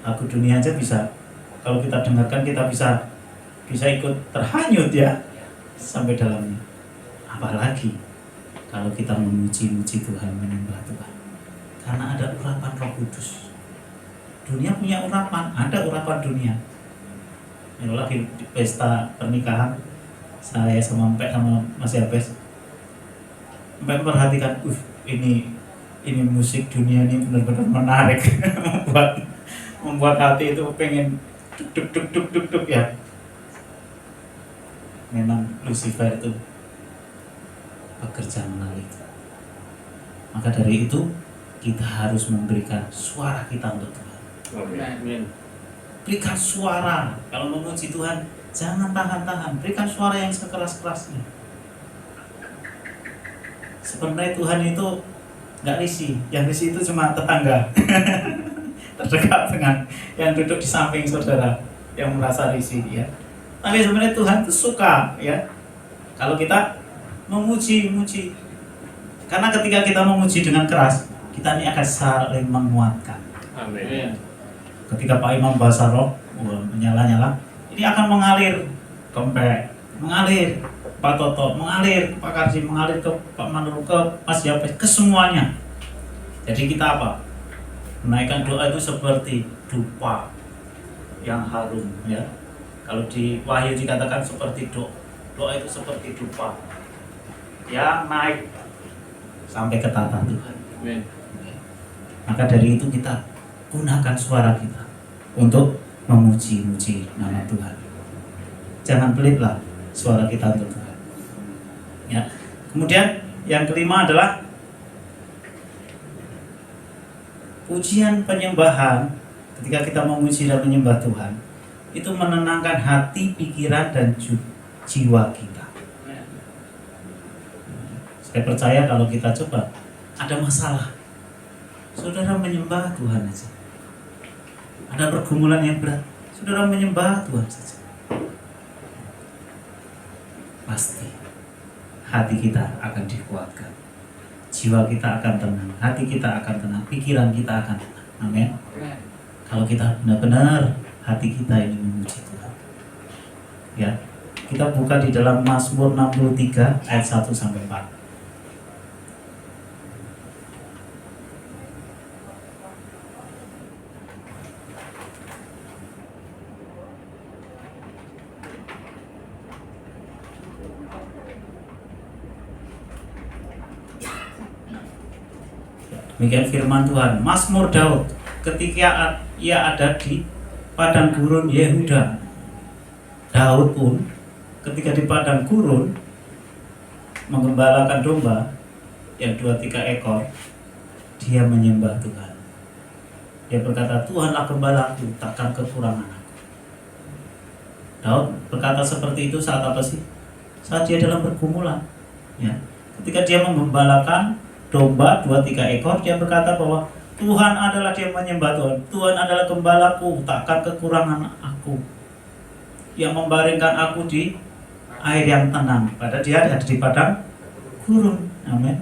Speaker 3: Lagu dunia aja bisa, kalau kita dengarkan kita bisa ikut terhanyut ya sampai dalamnya. Apalagi kalau kita memuji-muji Tuhan, menyembah Tuhan. Karena ada urapan Roh Kudus. Dunia punya urapan, ada urapan dunia. Ini lagi di pesta pernikahan, saya sama Mpek sama Mas Yabes, Mpek memperhatikan, ini musik dunia ini benar-benar menarik, membuat hati itu pengen duk ya. Memang Lucifer itu bekerja melalui itu. Maka dari itu kita harus memberikan suara kita untuk Tuhan. Amin. Berikan suara. Kalau memuji Tuhan, jangan tahan-tahan. Berikan suara yang sekeras-kerasnya. Sebenarnya Tuhan itu nggak risih, yang risih itu cuma tetangga terdekat dengan yang duduk di samping saudara yang merasa risih ya. Tapi sebenarnya Tuhan itu suka ya kalau kita memuji. Karena ketika kita memuji dengan keras, kita ini akan saling menguatkan.
Speaker 2: Amin.
Speaker 3: Ketika Pak Imam bahasa roh menyala-nyala, ini akan mengalir ke Mbak, mengalir Pak Toto, mengalir Pak Karsi, mengalir ke Pak Manur, ke Mas Yapes, ke semuanya. Jadi kita apa? Menaikkan doa itu seperti dupa yang harum ya. Kalau di Wahyu dikatakan seperti doa itu seperti dupa yang naik sampai ke tata Tuhan.
Speaker 2: Amin.
Speaker 3: Maka dari itu kita gunakan suara kita untuk memuji-muji nama Tuhan. Jangan pelitlah suara kita untuk Tuhan. Ya. Kemudian yang kelima adalah pujian penyembahan. Ketika kita memuji dan menyembah Tuhan, itu menenangkan hati, pikiran, dan jiwa kita. Saya percaya kalau kita coba ada masalah, saudara menyembah Tuhan saja. Ada pergumulan yang berat, saudara menyembah Tuhan saja. Pasti hati kita akan dikuatkan, jiwa kita akan tenang, hati kita akan tenang, pikiran kita akan tenang. Amin. Kalau kita benar-benar hati kita ini memuji Tuhan. Ya, kita buka di dalam Mazmur 63 ayat 1 sampai 4. Demikian firman Tuhan. Mazmur Daud ketika ia ada di padang gurun Yehuda. Daud pun ketika di padang gurun menggembalakan domba yang 2-3 ekor, dia menyembah Tuhan. Dia berkata, Tuhanlah gembalaku, takkan kekurangan aku. Daud berkata seperti itu saat apa sih? Saat dia dalam pergumulan. Ya. Ketika dia menggembalakan domba 2-3 ekor, dia berkata bahwa Tuhan adalah dia menyembah Tuhan. Tuhan adalah gembalaku, takkan kekurangan aku. Yang membaringkan aku di air yang tenang. Padahal dia ada di padang gurun. Amin.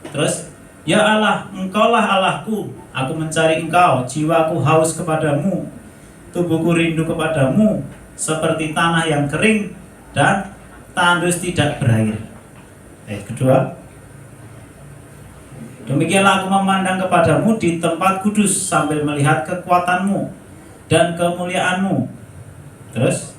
Speaker 3: Terus, ya Allah, Engkaulah Allahku. Aku mencari Engkau. Jiwaku haus kepadamu. Tubuhku rindu kepadamu. Seperti tanah yang kering dan tandus tidak berair. Ayat kedua, demikianlah aku memandang kepadamu di tempat kudus sambil melihat kekuatanmu dan kemuliaanmu. Terus,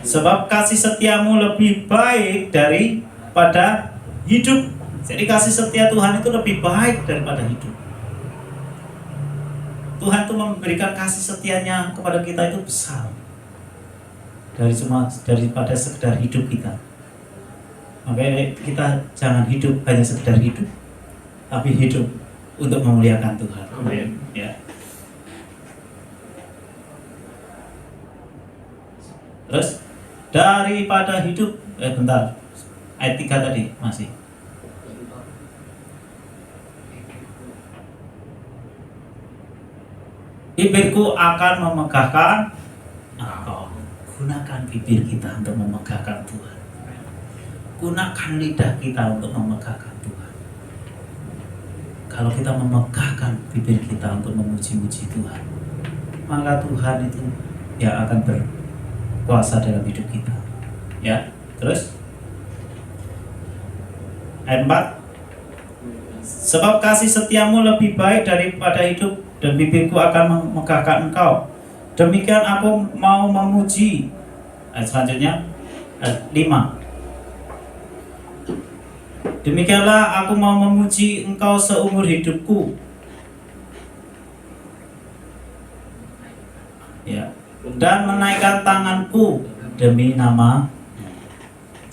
Speaker 3: sebab kasih setiamu lebih baik daripada hidup. Jadi kasih setia Tuhan itu lebih baik daripada hidup. Tuhan itu memberikan kasih setianya kepada kita itu besar daripada sekedar hidup kita. Makanya kita jangan hidup hanya sekedar hidup, tapi hidup untuk memuliakan Tuhan.
Speaker 2: Amin.
Speaker 3: Ya. Terus daripada hidup, bentar, ayat 3 tadi masih. Bibirku akan memegahkan engkau. Gunakan bibir kita untuk memegahkan Tuhan. Gunakan lidah kita untuk memegahkan Tuhan. Kalau kita memegahkan bibir kita untuk memuji-muji Tuhan, maka Tuhan itu ya akan berkuasa dalam hidup kita. Ya, terus ayat 4. Sebab kasih setiamu lebih baik daripada hidup, dan bibirku akan memegahkan engkau. Demikian aku mau memuji. Ayat selanjutnya ayat 5. Demikianlah aku mau memuji engkau seumur hidupku. Ya, dan menaikkan tanganku demi nama.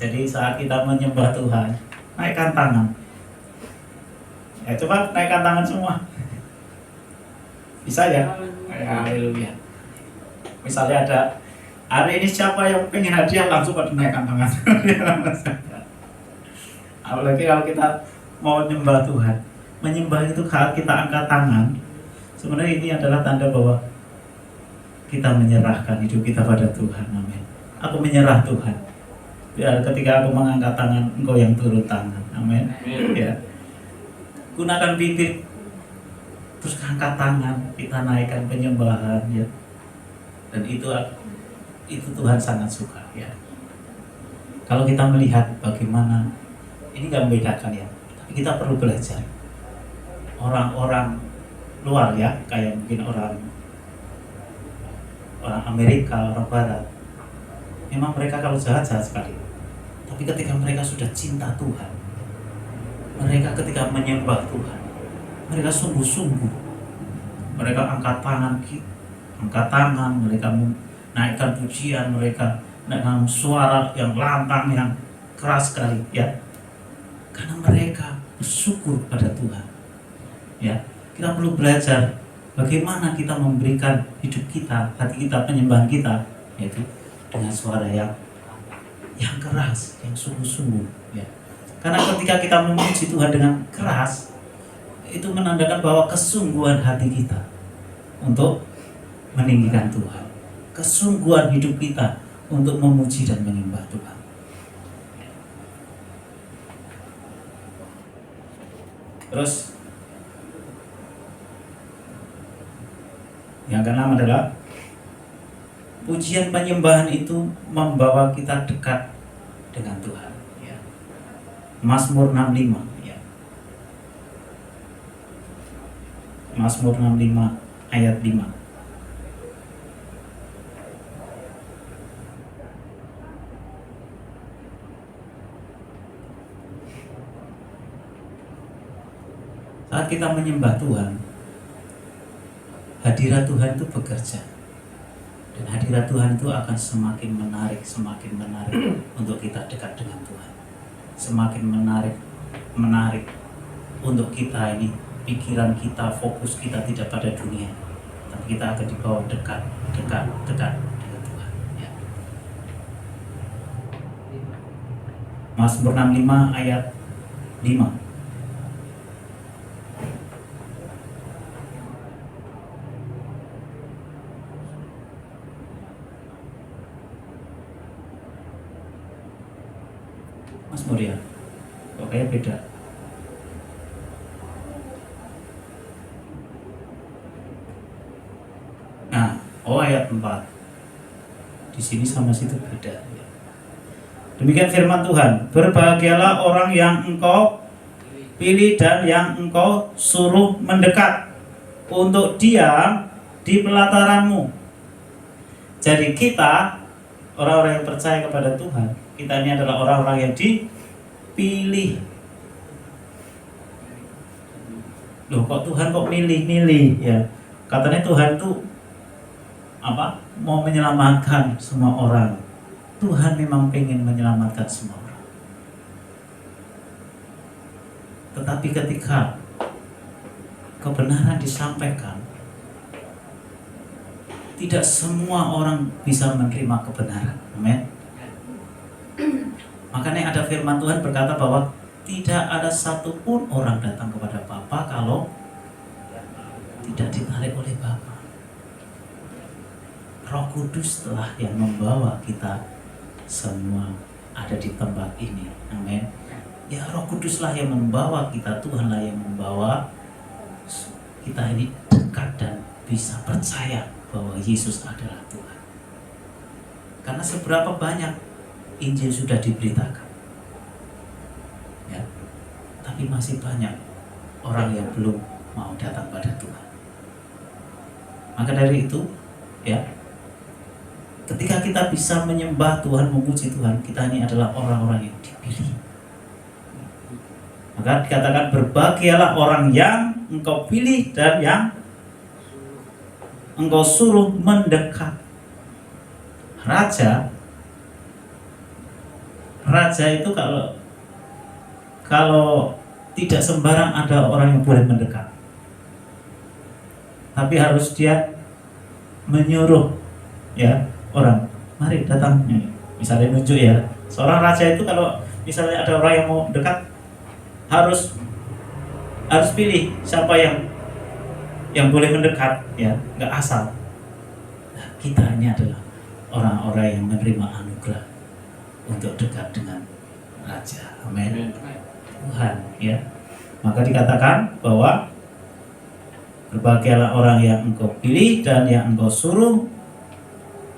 Speaker 3: Jadi saat kita menyembah Tuhan, naikkan tangan. Ya, coba naikkan tangan semua. Bisa ya? Haleluya. Misalnya Hari ini siapa yang pengen hadiah langsung pada naikkan tangan. Apalagi kalau kita mau menyembah Tuhan. Menyembah itu saat kita angkat tangan. Sebenarnya ini adalah tanda bahwa kita menyerahkan hidup kita pada Tuhan. Amin. Aku menyerah Tuhan. Biar ketika aku mengangkat tangan, Engkau yang turun tangan. Amin. Ya. Gunakan bibir, terus angkat tangan, kita naikkan penyembahan, ya. Dan itu Tuhan sangat suka, ya. Kalau kita melihat bagaimana, ini nggak membedakan, ya. Tapi kita perlu belajar. Orang-orang luar, ya, kayak mungkin orang Amerika, orang Barat, memang mereka kalau jahat-jahat sekali. Tapi ketika mereka sudah cinta Tuhan, mereka ketika menyembah Tuhan, mereka sungguh-sungguh. Mereka angkat tangan, mereka menaikkan pujian, mereka dengan suara yang lantang, yang keras sekali, ya. Karena mereka bersyukur pada Tuhan. Ya, kita perlu belajar bagaimana kita memberikan hidup kita, hati kita, penyembahan kita, yaitu dengan suara yang keras, yang sungguh-sungguh, ya. Karena ketika kita memuji Tuhan dengan keras, itu menandakan bahwa kesungguhan hati kita untuk meninggikan Tuhan, kesungguhan hidup kita untuk memuji dan menyembah Tuhan. Terus yang keenam adalah pujian penyembahan itu membawa kita dekat dengan Tuhan, ya. Mazmur 65, ya. Mazmur 65 ayat 5. Saat kita menyembah Tuhan, hadirat Tuhan itu bekerja. Dan hadirat Tuhan itu akan semakin menarik untuk kita dekat dengan Tuhan. Semakin menarik untuk kita ini, pikiran kita, fokus kita tidak pada dunia, tapi kita akan dibawa dekat dengan Tuhan, ya. Mazmur 65 ayat 5. Mazmur, ya, kok kayak beda. Nah, ayat 4. Di sini sama situ beda. Demikian firman Tuhan, berbahagialah orang yang Engkau pilih dan yang Engkau suruh mendekat untuk diam di pelataranmu. Jadi kita, orang-orang yang percaya kepada Tuhan, kita ini adalah orang-orang yang dipilih. Loh, kok Tuhan kok milih, ya? Katanya Tuhan tuh mau menyelamatkan semua orang. Tuhan memang pengen menyelamatkan semua orang. Tetapi ketika kebenaran disampaikan, tidak semua orang bisa menerima kebenaran. Amin. Makanya ada firman Tuhan berkata bahwa tidak ada satupun orang datang kepada Bapa kalau tidak ditarik oleh Bapa. Roh Kudus telah yang membawa kita semua ada di tempat ini. Amin. Ya, Roh Kuduslah yang membawa kita, Tuhanlah yang membawa kita ini dekat dan bisa percaya bahwa Yesus adalah Tuhan. Karena seberapa banyak Injil sudah diberitakan, ya, tapi masih banyak orang yang belum mau datang pada Tuhan. Maka dari itu, ya, ketika kita bisa menyembah Tuhan, memuji Tuhan, kita ini adalah orang-orang yang dipilih. Maka dikatakan berbahagialah orang yang Engkau pilih dan yang Engkau suruh mendekat. Raja itu kalau tidak sembarang ada orang yang boleh mendekat, tapi harus dia menyuruh, ya, orang mari datang. Misalnya nunjuk ya, seorang raja itu kalau misalnya ada orang yang mau dekat, harus pilih siapa yang boleh mendekat, ya, nggak asal. Nah, kita ini adalah orang-orang yang menerima anugerah untuk dekat dengan raja. Amin. Tuhan, ya. Maka dikatakan bahwa berbahagialah orang yang engkau pilih dan yang engkau suruh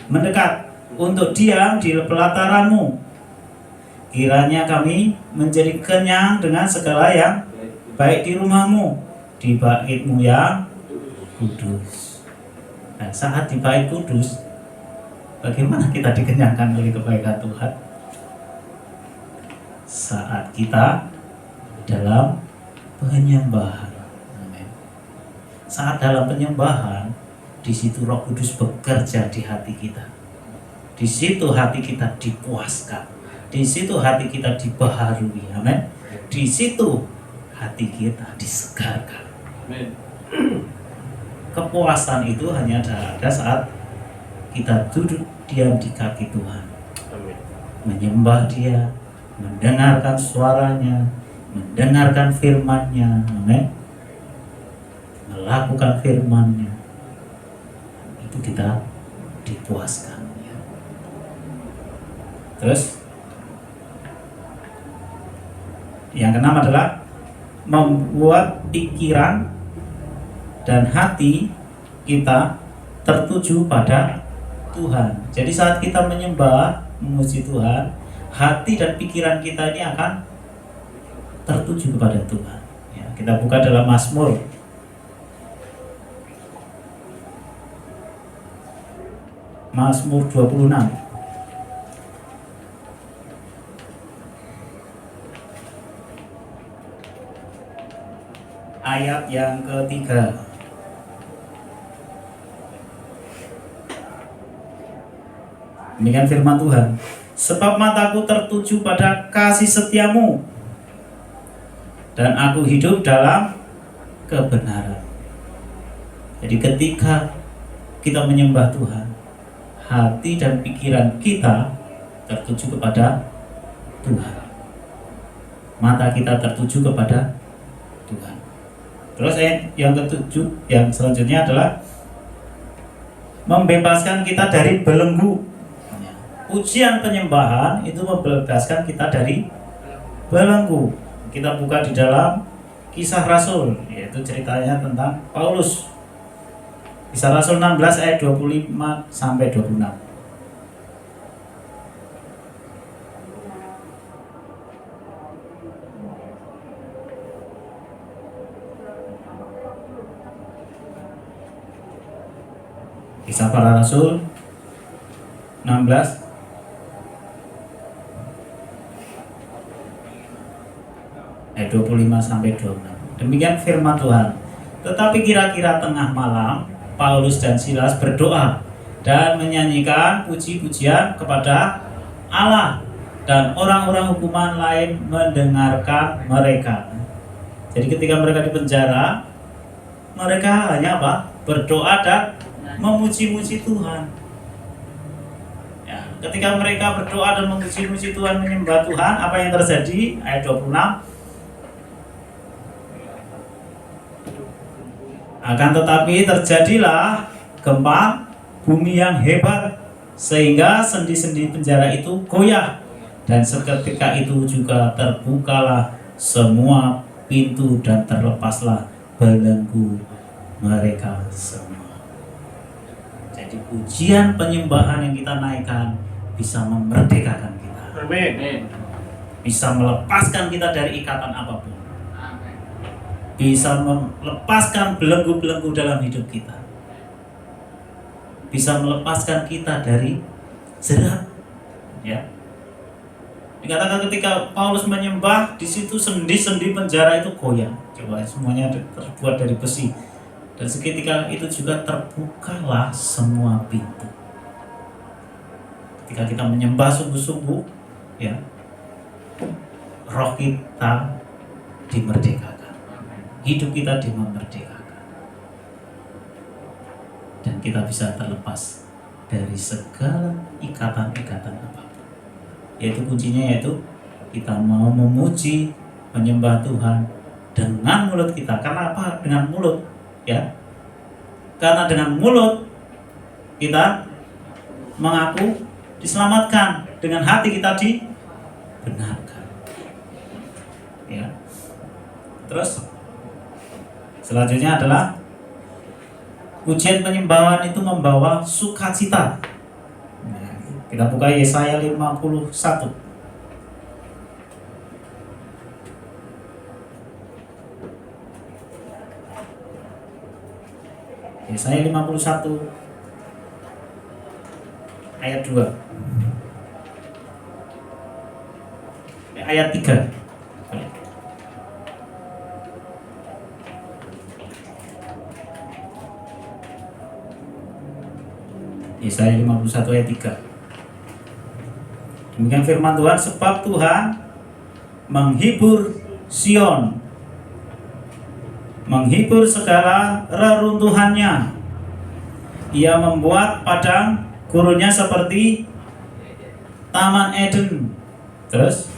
Speaker 3: mendekat untuk diam di pelataranmu. Kiranya kami menjadi kenyang dengan segala yang baik di rumahmu, di baitmu yang kudus. Nah, saat di bait kudus, bagaimana kita dikenyangkan oleh kebaikan Tuhan? Saat kita dalam penyembahan. Amin. Saat dalam penyembahan, di situ Roh Kudus bekerja di hati kita. Di situ hati kita dipuaskan. Di situ hati kita dibaharui. Amin. Di situ hati kita disegarkan.
Speaker 2: Amin.
Speaker 3: Kepuasan itu hanya ada saat kita duduk diam di kaki Tuhan.
Speaker 2: Amin.
Speaker 3: Menyembah Dia, mendengarkan suaranya, mendengarkan firman-Nya. Amin. Melakukan firman-Nya. Itu kita dipuaskan. Terus yang keenam adalah membuat pikiran dan hati kita tertuju pada Tuhan. Jadi saat kita menyembah, memuji Tuhan, hati dan pikiran kita ini akan tertuju kepada Tuhan. Ya, kita buka dalam Mazmur. Mazmur 26. Ayat yang ketiga. Demikian firman Tuhan. Sebab mataku tertuju pada kasih setiamu, dan aku hidup dalam kebenaran. Jadi ketika kita menyembah Tuhan, hati dan pikiran kita tertuju kepada Tuhan. Mata kita tertuju kepada Tuhan. Terus yang ketujuh, yang selanjutnya adalah membebaskan kita dari belenggu. Ujian penyembahan itu membebaskan kita dari belenggu. Kita buka di dalam Kisah Rasul, yaitu ceritanya tentang Paulus. Kisah Rasul 16 ayat 25 sampai 26. Kisah Para Rasul 16 ayat 25 sampai 26. Demikian firman Tuhan. Tetapi kira-kira tengah malam, Paulus dan Silas berdoa dan menyanyikan puji-pujian kepada Allah, dan orang-orang hukuman lain mendengarkan mereka. Jadi ketika mereka di penjara, mereka hanya apa? Berdoa dan memuji-muji Tuhan. Ya, ketika mereka berdoa dan memuji-muji Tuhan, menyembah Tuhan, apa yang terjadi? Ayat 26. Akan tetapi terjadilah gempa bumi yang hebat, sehingga sendi-sendi penjara itu goyah, dan seketika itu juga terbukalah semua pintu dan terlepaslah belenggu mereka semua. Jadi pujian penyembahan yang kita naikkan bisa memerdekakan kita.
Speaker 2: Amin.
Speaker 3: Bisa melepaskan kita dari ikatan apapun. Bisa melepaskan belenggu-belenggu dalam hidup kita. Bisa melepaskan kita dari jerat. Ya. Dikatakan ketika Paulus menyembah, di situ sendi-sendi penjara itu goyang. Coba, semuanya terbuat dari besi. Dan seketika itu juga terbukalah semua pintu. Ketika kita menyembah sungguh-sungguh, ya, roh kita dimerdekakan. Hidup kita dimerdekakan, dan kita bisa terlepas dari segala ikatan-ikatan apapun. Yaitu kuncinya yaitu kita mau memuji, menyembah Tuhan dengan mulut kita. Karena apa? Dengan mulut, ya. Karena dengan mulut kita mengaku diselamatkan, dengan hati kita dibenarkan. Ya. Terus selanjutnya adalah pujian penyembahan itu membawa sukacita. Nah, kita buka Yesaya 51. Yesaya 51 ayat 2. Ayat 3. Yesaya 51 ayat 3. Demikian firman Tuhan, sebab Tuhan menghibur Sion, menghibur segala reruntuhannya. Ia membuat padang gurunnya seperti Taman Eden. Terus,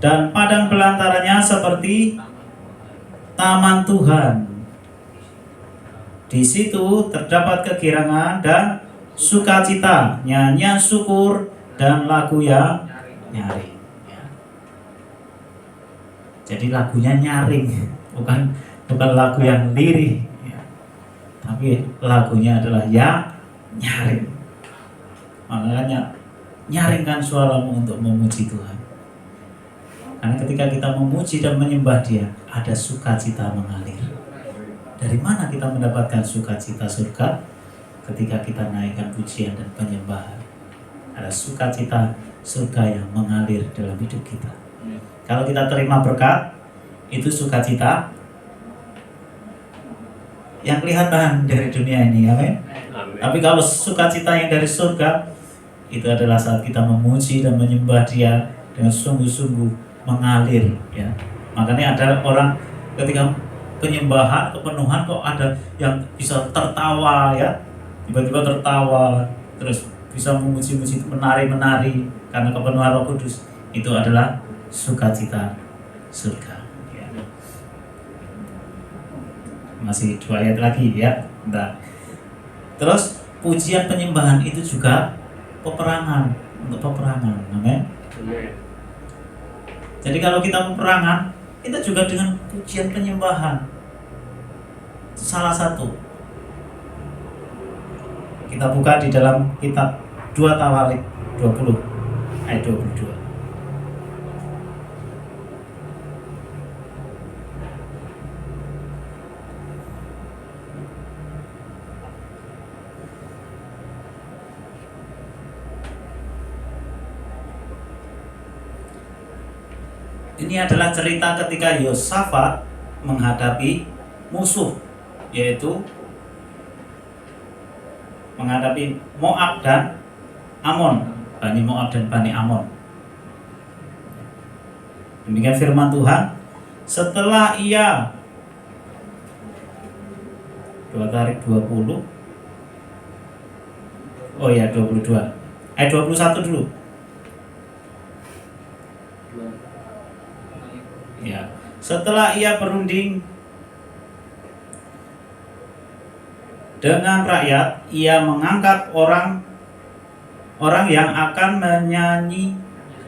Speaker 3: dan padang belantaranya seperti Taman Tuhan. Di situ terdapat kegirangan dan sukacita, nyanyian syukur dan lagu yang nyaring. Jadi lagunya nyaring, bukan lagu yang lirih, ya. Tapi lagunya adalah yang nyaring. Makanya nyaringkan suaramu untuk memuji Tuhan. Karena ketika kita memuji dan menyembah Dia, ada sukacita mengalir. Dari mana kita mendapatkan sukacita surga? Ketika kita naikkan pujian dan penyembahan, ada sukacita surga yang mengalir dalam hidup kita. Kalau kita terima berkat, itu sukacita yang kelihatan dari dunia ini, amin. Tapi kalau sukacita yang dari surga, itu adalah saat kita memuji dan menyembah Dia dengan sungguh-sungguh mengalir, ya. Makanya ada orang ketika penyembahan, kepenuhan, kok ada yang bisa tertawa, ya, tiba-tiba tertawa, terus bisa memuji-muji, menari-menari karena kepenuhan Roh Kudus. Itu adalah sukacita surga, ya. Masih 2 ayat lagi, ya. Bentar. Terus pujian penyembahan itu juga peperangan, untuk peperangan, amin. Jadi kalau kita peperangan, kita juga dengan pujian penyembahan. Salah satu. Kita buka di dalam kitab 2 Tawarik 20 ayat 22. Ini adalah cerita ketika Yosafat menghadapi musuh, yaitu menghadapi Moab dan Amon, Bani Moab dan Bani Amon. Demikian firman Tuhan, setelah ia 2 Tawarik 20, oh ya 22, ayat 21 dulu. Ya, setelah ia berunding dengan rakyat, ia mengangkat orang yang akan menyanyi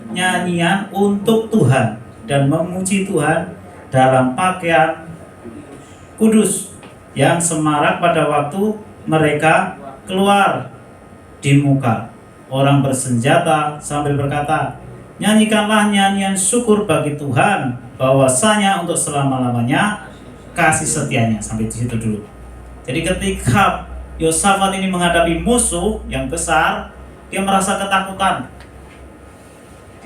Speaker 3: nyanyian untuk Tuhan dan memuji Tuhan dalam pakaian kudus yang semarak pada waktu mereka keluar di muka orang bersenjata sambil berkata, nyanyikanlah nyanyian syukur bagi Tuhan, bahwasanya untuk selama-lamanya kasih setianya. Sampai di situ dulu. Jadi ketika Yosafat ini menghadapi musuh yang besar, dia merasa ketakutan.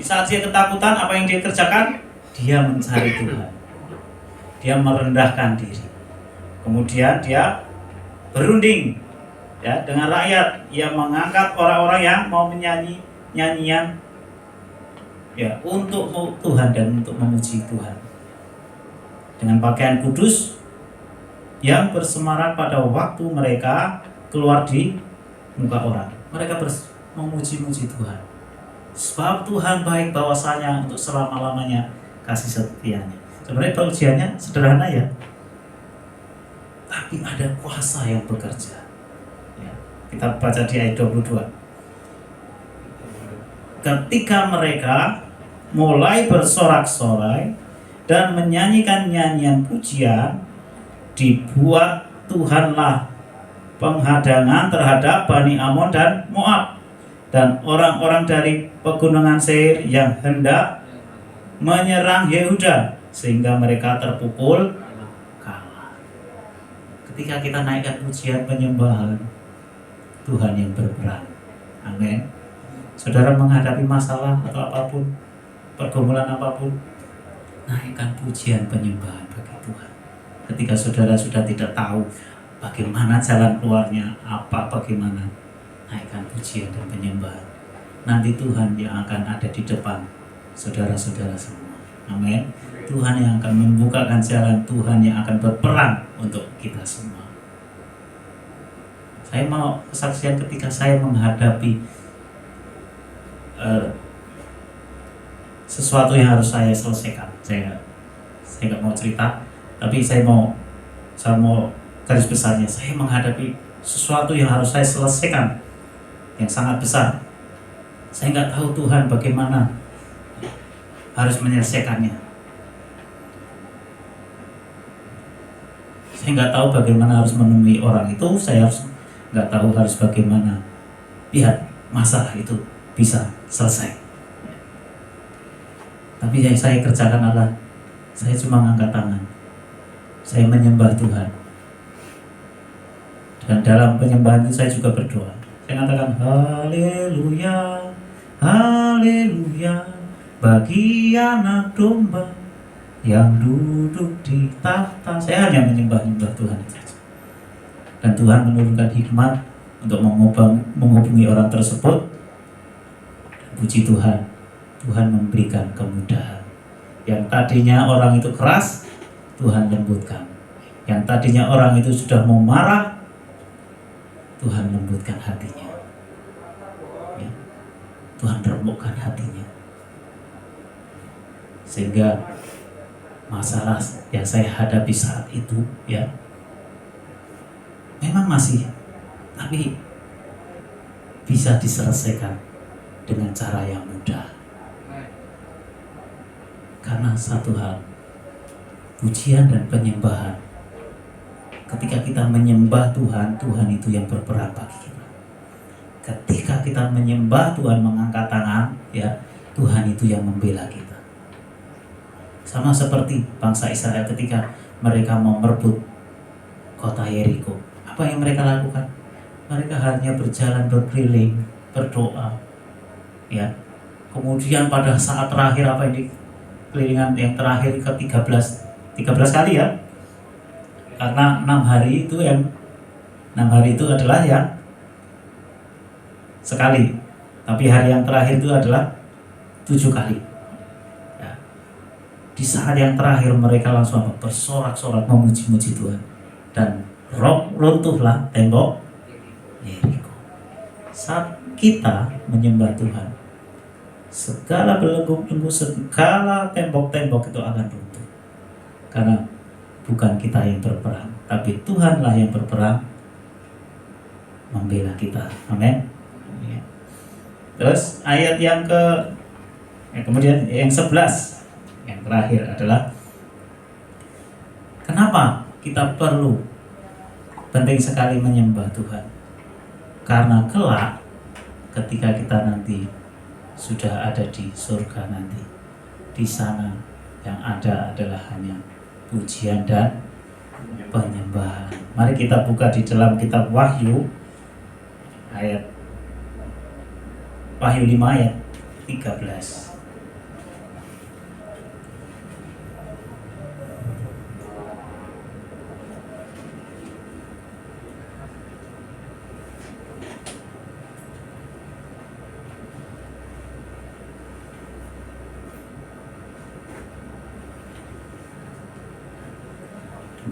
Speaker 3: Di saat dia ketakutan, apa yang dia kerjakan? Dia mencari Tuhan. Dia merendahkan diri. Kemudian dia berunding, ya, dengan rakyat. Ia mengangkat orang-orang yang mau menyanyi nyanyian, ya, untuk Tuhan dan untuk memuji Tuhan dengan pakaian kudus yang bersemarak pada waktu mereka keluar di muka orang. Mereka memuji-muji Tuhan. Sebab Tuhan baik, bahwasanya untuk selama-lamanya kasih setianya. Sebenarnya pujiannya sederhana ya, tapi ada kuasa yang bekerja. Ya, kita baca di ayat 22. Ketika mereka mulai bersorak-sorai dan menyanyikan nyanyian pujian, dibuat Tuhanlah penghadangan terhadap Bani Amon dan Moab dan orang-orang dari pegunungan Seir yang hendak menyerang Yehuda, sehingga mereka terpukul kalah. Ketika kita naikkan pujian penyembahan, Tuhan yang berperan. Amin. Saudara menghadapi masalah atau apapun, pergumulan apapun, naikkan pujian penyembahan bagi Tuhan. Ketika saudara sudah tidak tahu bagaimana jalan keluarnya, bagaimana, naikkan pujian dan penyembahan. Nanti Tuhan yang akan ada di depan saudara-saudara semua. Amin. Tuhan yang akan membukakan jalan, Tuhan yang akan berperan untuk kita semua. Saya mau kesaksian ketika saya menghadapi sesuatu yang harus saya selesaikan. Saya nggak mau cerita, tapi saya mau garis besarnya. Saya menghadapi sesuatu yang harus saya selesaikan, yang sangat besar. Saya nggak tahu Tuhan bagaimana harus menyelesaikannya. Saya nggak tahu bagaimana harus menemui orang itu. Saya nggak tahu harus bagaimana biar masalah itu bisa selesai. Tapi yang saya kerjakan adalah saya cuma ngangkat tangan. Saya menyembah Tuhan. Dan dalam penyembahan itu saya juga berdoa. Saya katakan haleluya, haleluya, bagi anak domba yang duduk di tahta. Saya hanya menyembah Tuhan saja. Dan Tuhan menurunkan hikmat untuk menghubungi orang tersebut. Puji Tuhan, Tuhan memberikan kemudahan. Yang tadinya orang itu keras, Tuhan lembutkan. Yang tadinya orang itu sudah mau marah, Tuhan lembutkan hatinya. Ya. Tuhan remukkan hatinya. Sehingga masalah yang saya hadapi saat itu, ya, memang masih, tapi bisa diselesaikan dengan cara yang mudah. Karena satu hal, pujian dan penyembahan, ketika kita menyembah Tuhan, Tuhan itu yang berperan bagi kita. Ketika kita menyembah Tuhan, mengangkat tangan, ya, Tuhan itu yang membela kita. Sama seperti bangsa Israel ketika mereka mau merebut kota Yeriko. Apa yang mereka lakukan? Mereka hanya berjalan berkeliling, berdoa, ya. Kemudian pada saat terakhir, apa yang di kelilingan yang terakhir ke 13 kali, ya. Karena 6 hari itu adalah yang sekali. Tapi hari yang terakhir itu adalah 7 kali. Ya. Di saat yang terakhir mereka langsung bersorak-sorak memuji-muji Tuhan. Dan runtuhlah tembok Yeriko. Saat kita menyembah Tuhan, segala belenggu-belenggu, segala tembok-tembok itu akan runtuh. Karena bukan kita yang berperang, tapi Tuhanlah yang berperang membela kita. Amin. Ya. Terus ayat kemudian yang 11, yang terakhir adalah kenapa kita penting sekali menyembah Tuhan. Karena kelak ketika kita nanti sudah ada di surga nanti, di sana yang ada adalah hanya pujian dan penyembahan. Mari kita buka di dalam kitab Wahyu 5 ayat 13.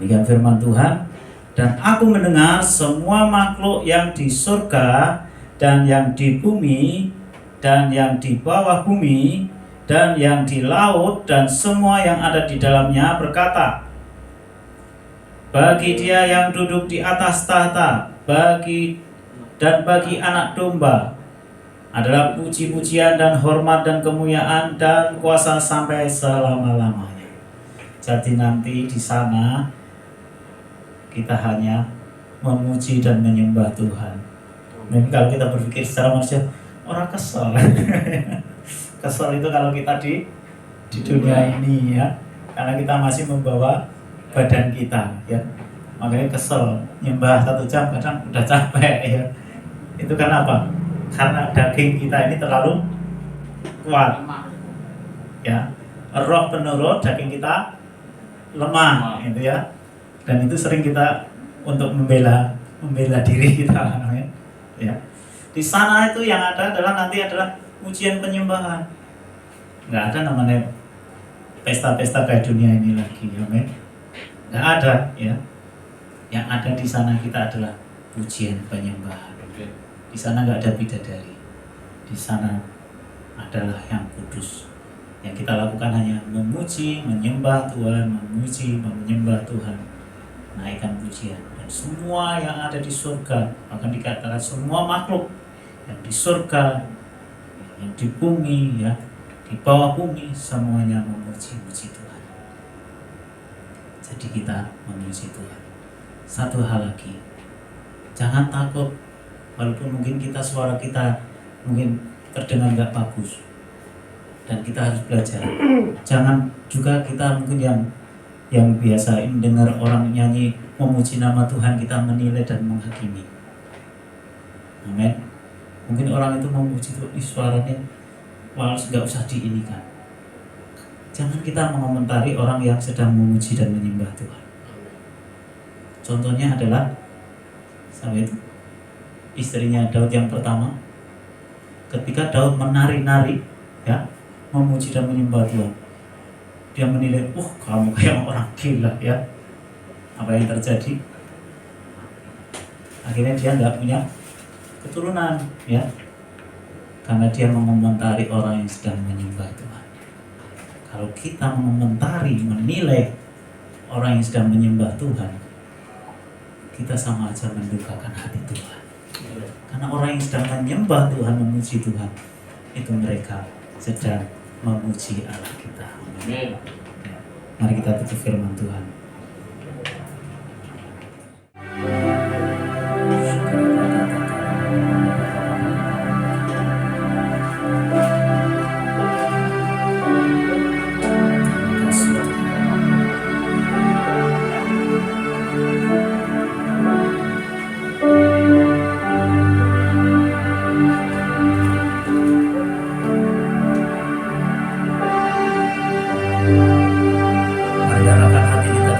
Speaker 3: Demikian firman Tuhan. Dan aku mendengar semua makhluk yang di surga dan yang di bumi, dan yang di bawah bumi, dan yang di laut, dan semua yang ada di dalamnya berkata, bagi Dia yang duduk di atas tahta, bagi Anak Domba adalah puji-pujian dan hormat dan kemuliaan dan kuasa sampai selama-lamanya. Jadi nanti di sana kita hanya memuji dan menyembah Tuhan. Dan kalau kita berpikir secara manusia, orang kesel. Kesel itu kalau kita di dunia ini ya, karena kita masih membawa badan kita ya, makanya kesel. Nyembah 1 jam kadang udah capek ya. Itu kenapa? Karena daging kita ini terlalu kuat ya, roh penurut, daging kita lemah gitu ya, dan itu sering kita untuk membela diri kita ya. Di sana itu yang ada adalah nanti adalah ujian penyembahan. Nggak ada namanya pesta-pesta kayak dunia ini lagi, amin. Nggak ada ya. Yang ada di sana kita adalah ujian penyembahan. Di sana nggak ada bidadari. Di sana adalah yang kudus. Yang kita lakukan hanya memuji, menyembah Tuhan, memuji, menyembah Tuhan, naikkan pujian. Dan semua yang ada di surga, bahkan dikatakan semua makhluk yang di surga, yang di bumi, ya, di bawah bumi, semuanya memuji-muji Tuhan. Jadi kita memuji Tuhan. Satu hal lagi, jangan takut. Walaupun mungkin suara kita mungkin terdengar nggak bagus, dan kita harus belajar. Jangan juga kita mungkin yang biasa dengar orang nyanyi memuji nama Tuhan, kita menilai dan menghakimi. Amin. Mungkin orang itu memuji Tuhan, suaranya malas, nggak usah diinikan. Jangan kita mengomentari orang yang sedang memuji dan menyembah Tuhan. Contohnya adalah sama itu istrinya Daud yang pertama, ketika Daud menari-nari ya, memuji dan menyembah Tuhan, dia menilai, kamu kayak orang gila ya. Apa yang terjadi? Akhirnya dia nggak punya keturunan ya, karena dia mengomentari orang yang sedang menyembah Tuhan. Kalau kita mengomentari, menilai orang yang sedang menyembah Tuhan, kita sama aja mendukakan hati Tuhan. Karena orang yang sedang menyembah Tuhan, memuji Tuhan, itu mereka sedang memuji Allah kita. Amin. Ya. Mari kita tutup firman Tuhan. Mari arahkan hati kita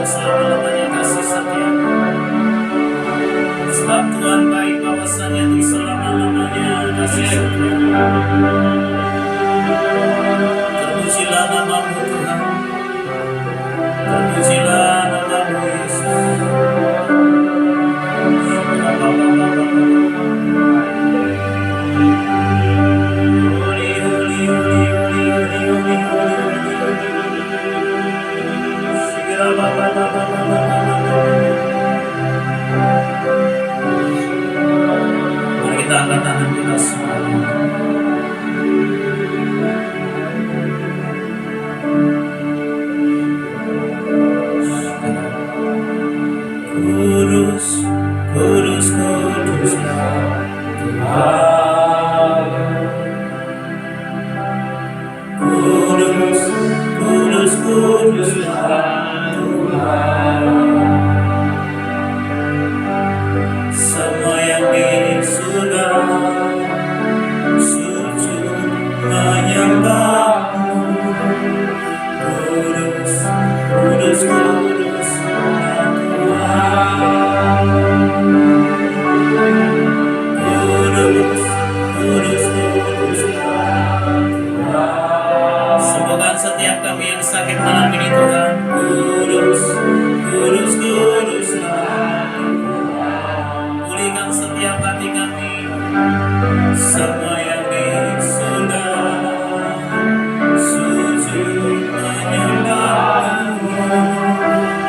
Speaker 3: untuk selama-lamanya kasih setia. Sebab Tuhan baik, bahwasanya untuk selama-lamanya kasih setia. Terpujilah namamu Tuhan, terpujilah namamu Yesus. Mari kita angkat tangan kita semuanya. Kudus, kudus, kuduslah Tuhan. Kudus, kudus, kuduslah Tuhan. Semua yang di surga sujud menyembahmu. Kudus, kudus, kuduslah Tuhan. Kudus, kudus, kuduslah Tuhan. Sembuhkan setiap kami yang sakit malam ini Tuhan. Kudus, kudus, kuduslah Tuhan. Pulihkan setiap hati kami. Semua yang di surga sujud menyembahmu.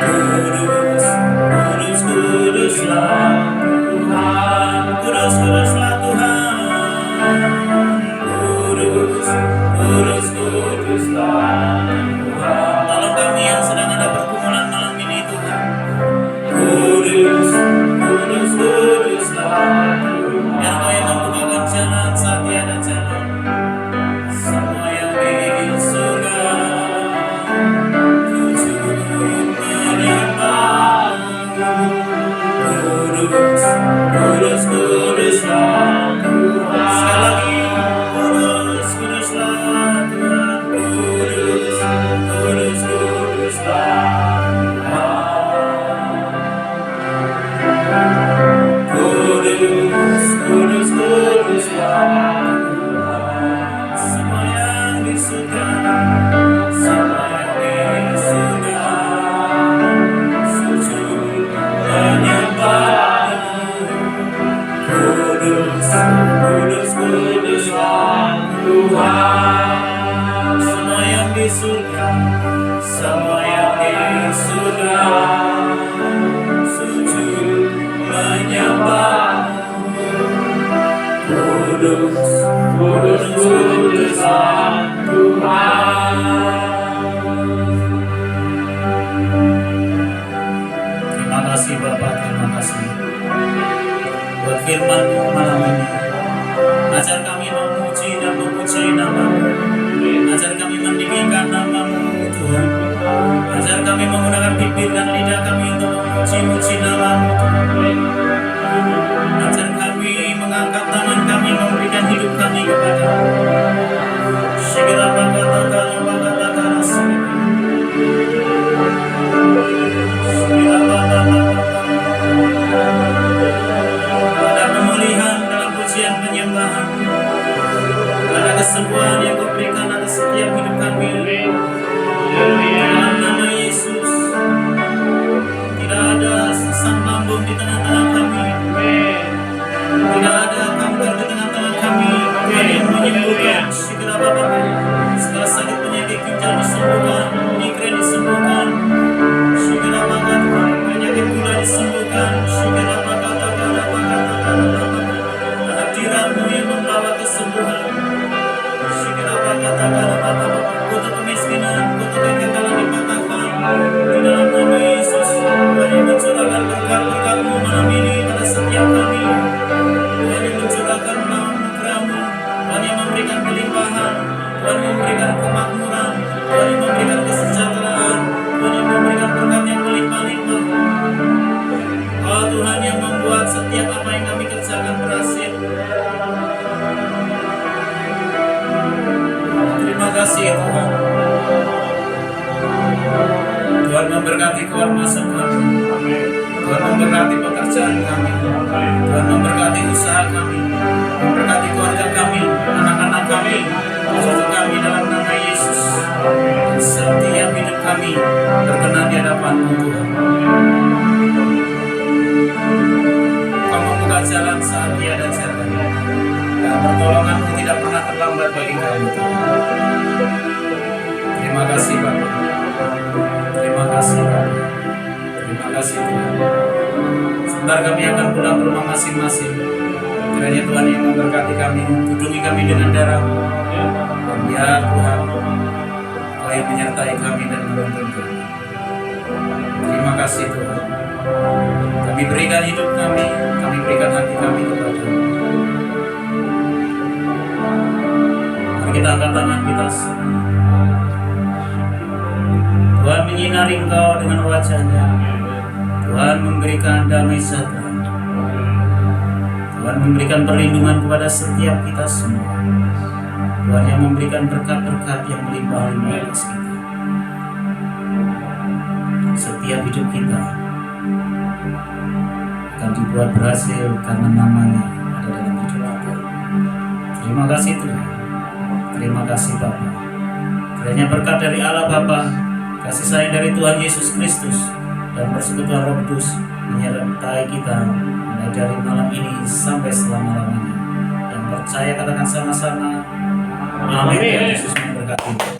Speaker 3: Kudus, kudus, kuduslah Tuhan. Kudus, kuduslah Tuhan. Kudus, kudus, kuduslah Tuhan. Tolong kami yang sedang ada pergumulan malam ini Tuhan. Kudus, kudus, kuduslah Tuhan. Biar Kau yang membukakan jalan saat tiada jalan. Semua yang di surga sujud menyembahmu. Kudus, kudus, kuduslah Tuhan. Sekali lagi, kudus, kuduslah Tuhan. Kudus, kudus, kuduslah Tuhan. Kudus, kudus, kuduslah Tuhan. Semua yang di surga, semua yang di surga sujud menyembahmu. Kudus, kudus, kuduslah Tuhan. Semua yang di surga, semua yang di surga sujud menyembahmu. Kudus, kudus, kuduslah Tuhan. Terima kasih Bapa, terima kasih buat firman-Mu malam ini. Ajar kami memuji dan memuji nama-Mu. Ajar kami meninggikan nama-Mu Tuhan. Ajar kami menggunakan bibir dan lidah kami untuk memuji-muji nama-Mu Tuhan. Ajar kami mengangkat tangan kami, memberikan hidup kami kepada-Mu. Segera bakata-kara, bakata-kara, segera bakata-kara. Ada pemulihan dalam pujian penyembahan. Ada kesembuhan yang Kau berikan atas setiap hidup kami. Dalam nama Yesus, tidak ada sesak lambung di tengah-tengah kami. Tidak ada kanker di tengah-tengah kami. Tuhan yang menyembuhkan. Segera Bapa, segala sakit penyakit ginjal disembuhkan, migrain disembuhkan. Segera Bapa, penyakit gula disembuhkan. Segera Bapa, hadirat-Mu yang membawa kesembuhan. Segera Bapa, kutuk kemiskinan, kutuk kegagalan dipatahkan. Di dalam nama Yesus, Tuhan yang mencurahkan berkat-berkat-Mu malam ini pada setiap kami. Tuhan yang mencurahkan anugerah-Mu, Tuhan yang memberikan kelimpahan, Tuhan yang memberikan kemakmuran, Tuhan yang memberikan kesejahteraan, Tuhan yang memberikan berkat yang melimpah-limpah. Oh Tuhan yang membuat setiap apa yang kami kerjakan berhasil. Terima kasih Tuhan. Tuhan memberkati memberkati keluar masuk kami. Tuhan memberkati pekerjaan kami. Tuhan memberkati usaha kami. Memberkati keluarga kami, anak-anak kami, cucu kami dalam nama Yesus. Dan setiap hidup kami berkenan di hadapan-Mu Tuhan. Kau membuka jalan saat tiada jalan. Dan pertolongan-Mu tidak pernah terlambat bagi kami Tuhan. Terima kasih Bapa. Terima kasih Bapa. Terima kasih Tuhan. Sebentar kami akan pulang ke rumah masing-masing. Kiranya Tuhan yang memberkati kami, tudungi kami dengan darah. Dan biar Tuhan, Kau yang menyertai kami dan menuntun kami. Terima kasih Tuhan. Kami berikan hidup kami berikan hati kami kepada-Mu. Mari kita angkat tangan kita semua. Tuhan menyinari engkau dengan wajah-Nya. Tuhan memberikan damai sejahtera. Tuhan memberikan perlindungan kepada setiap kita semua. Tuhan yang memberikan berkat-berkat yang melimpah-limpah atas kita. Setiap hidup kita akan dibuat berhasil karena nama-Nya ada dalam hidup kita. Terima kasih Tuhan. Terima kasih Bapa. Kiranya berkat dari Allah Bapa, kasih sayang dari Tuhan Yesus Kristus, dan persekutuan Roh Kudus menyertai kita mulai dari malam ini sampai selama-lamanya. Yang percaya katakan sama-sama, amin. Yesus memberkati.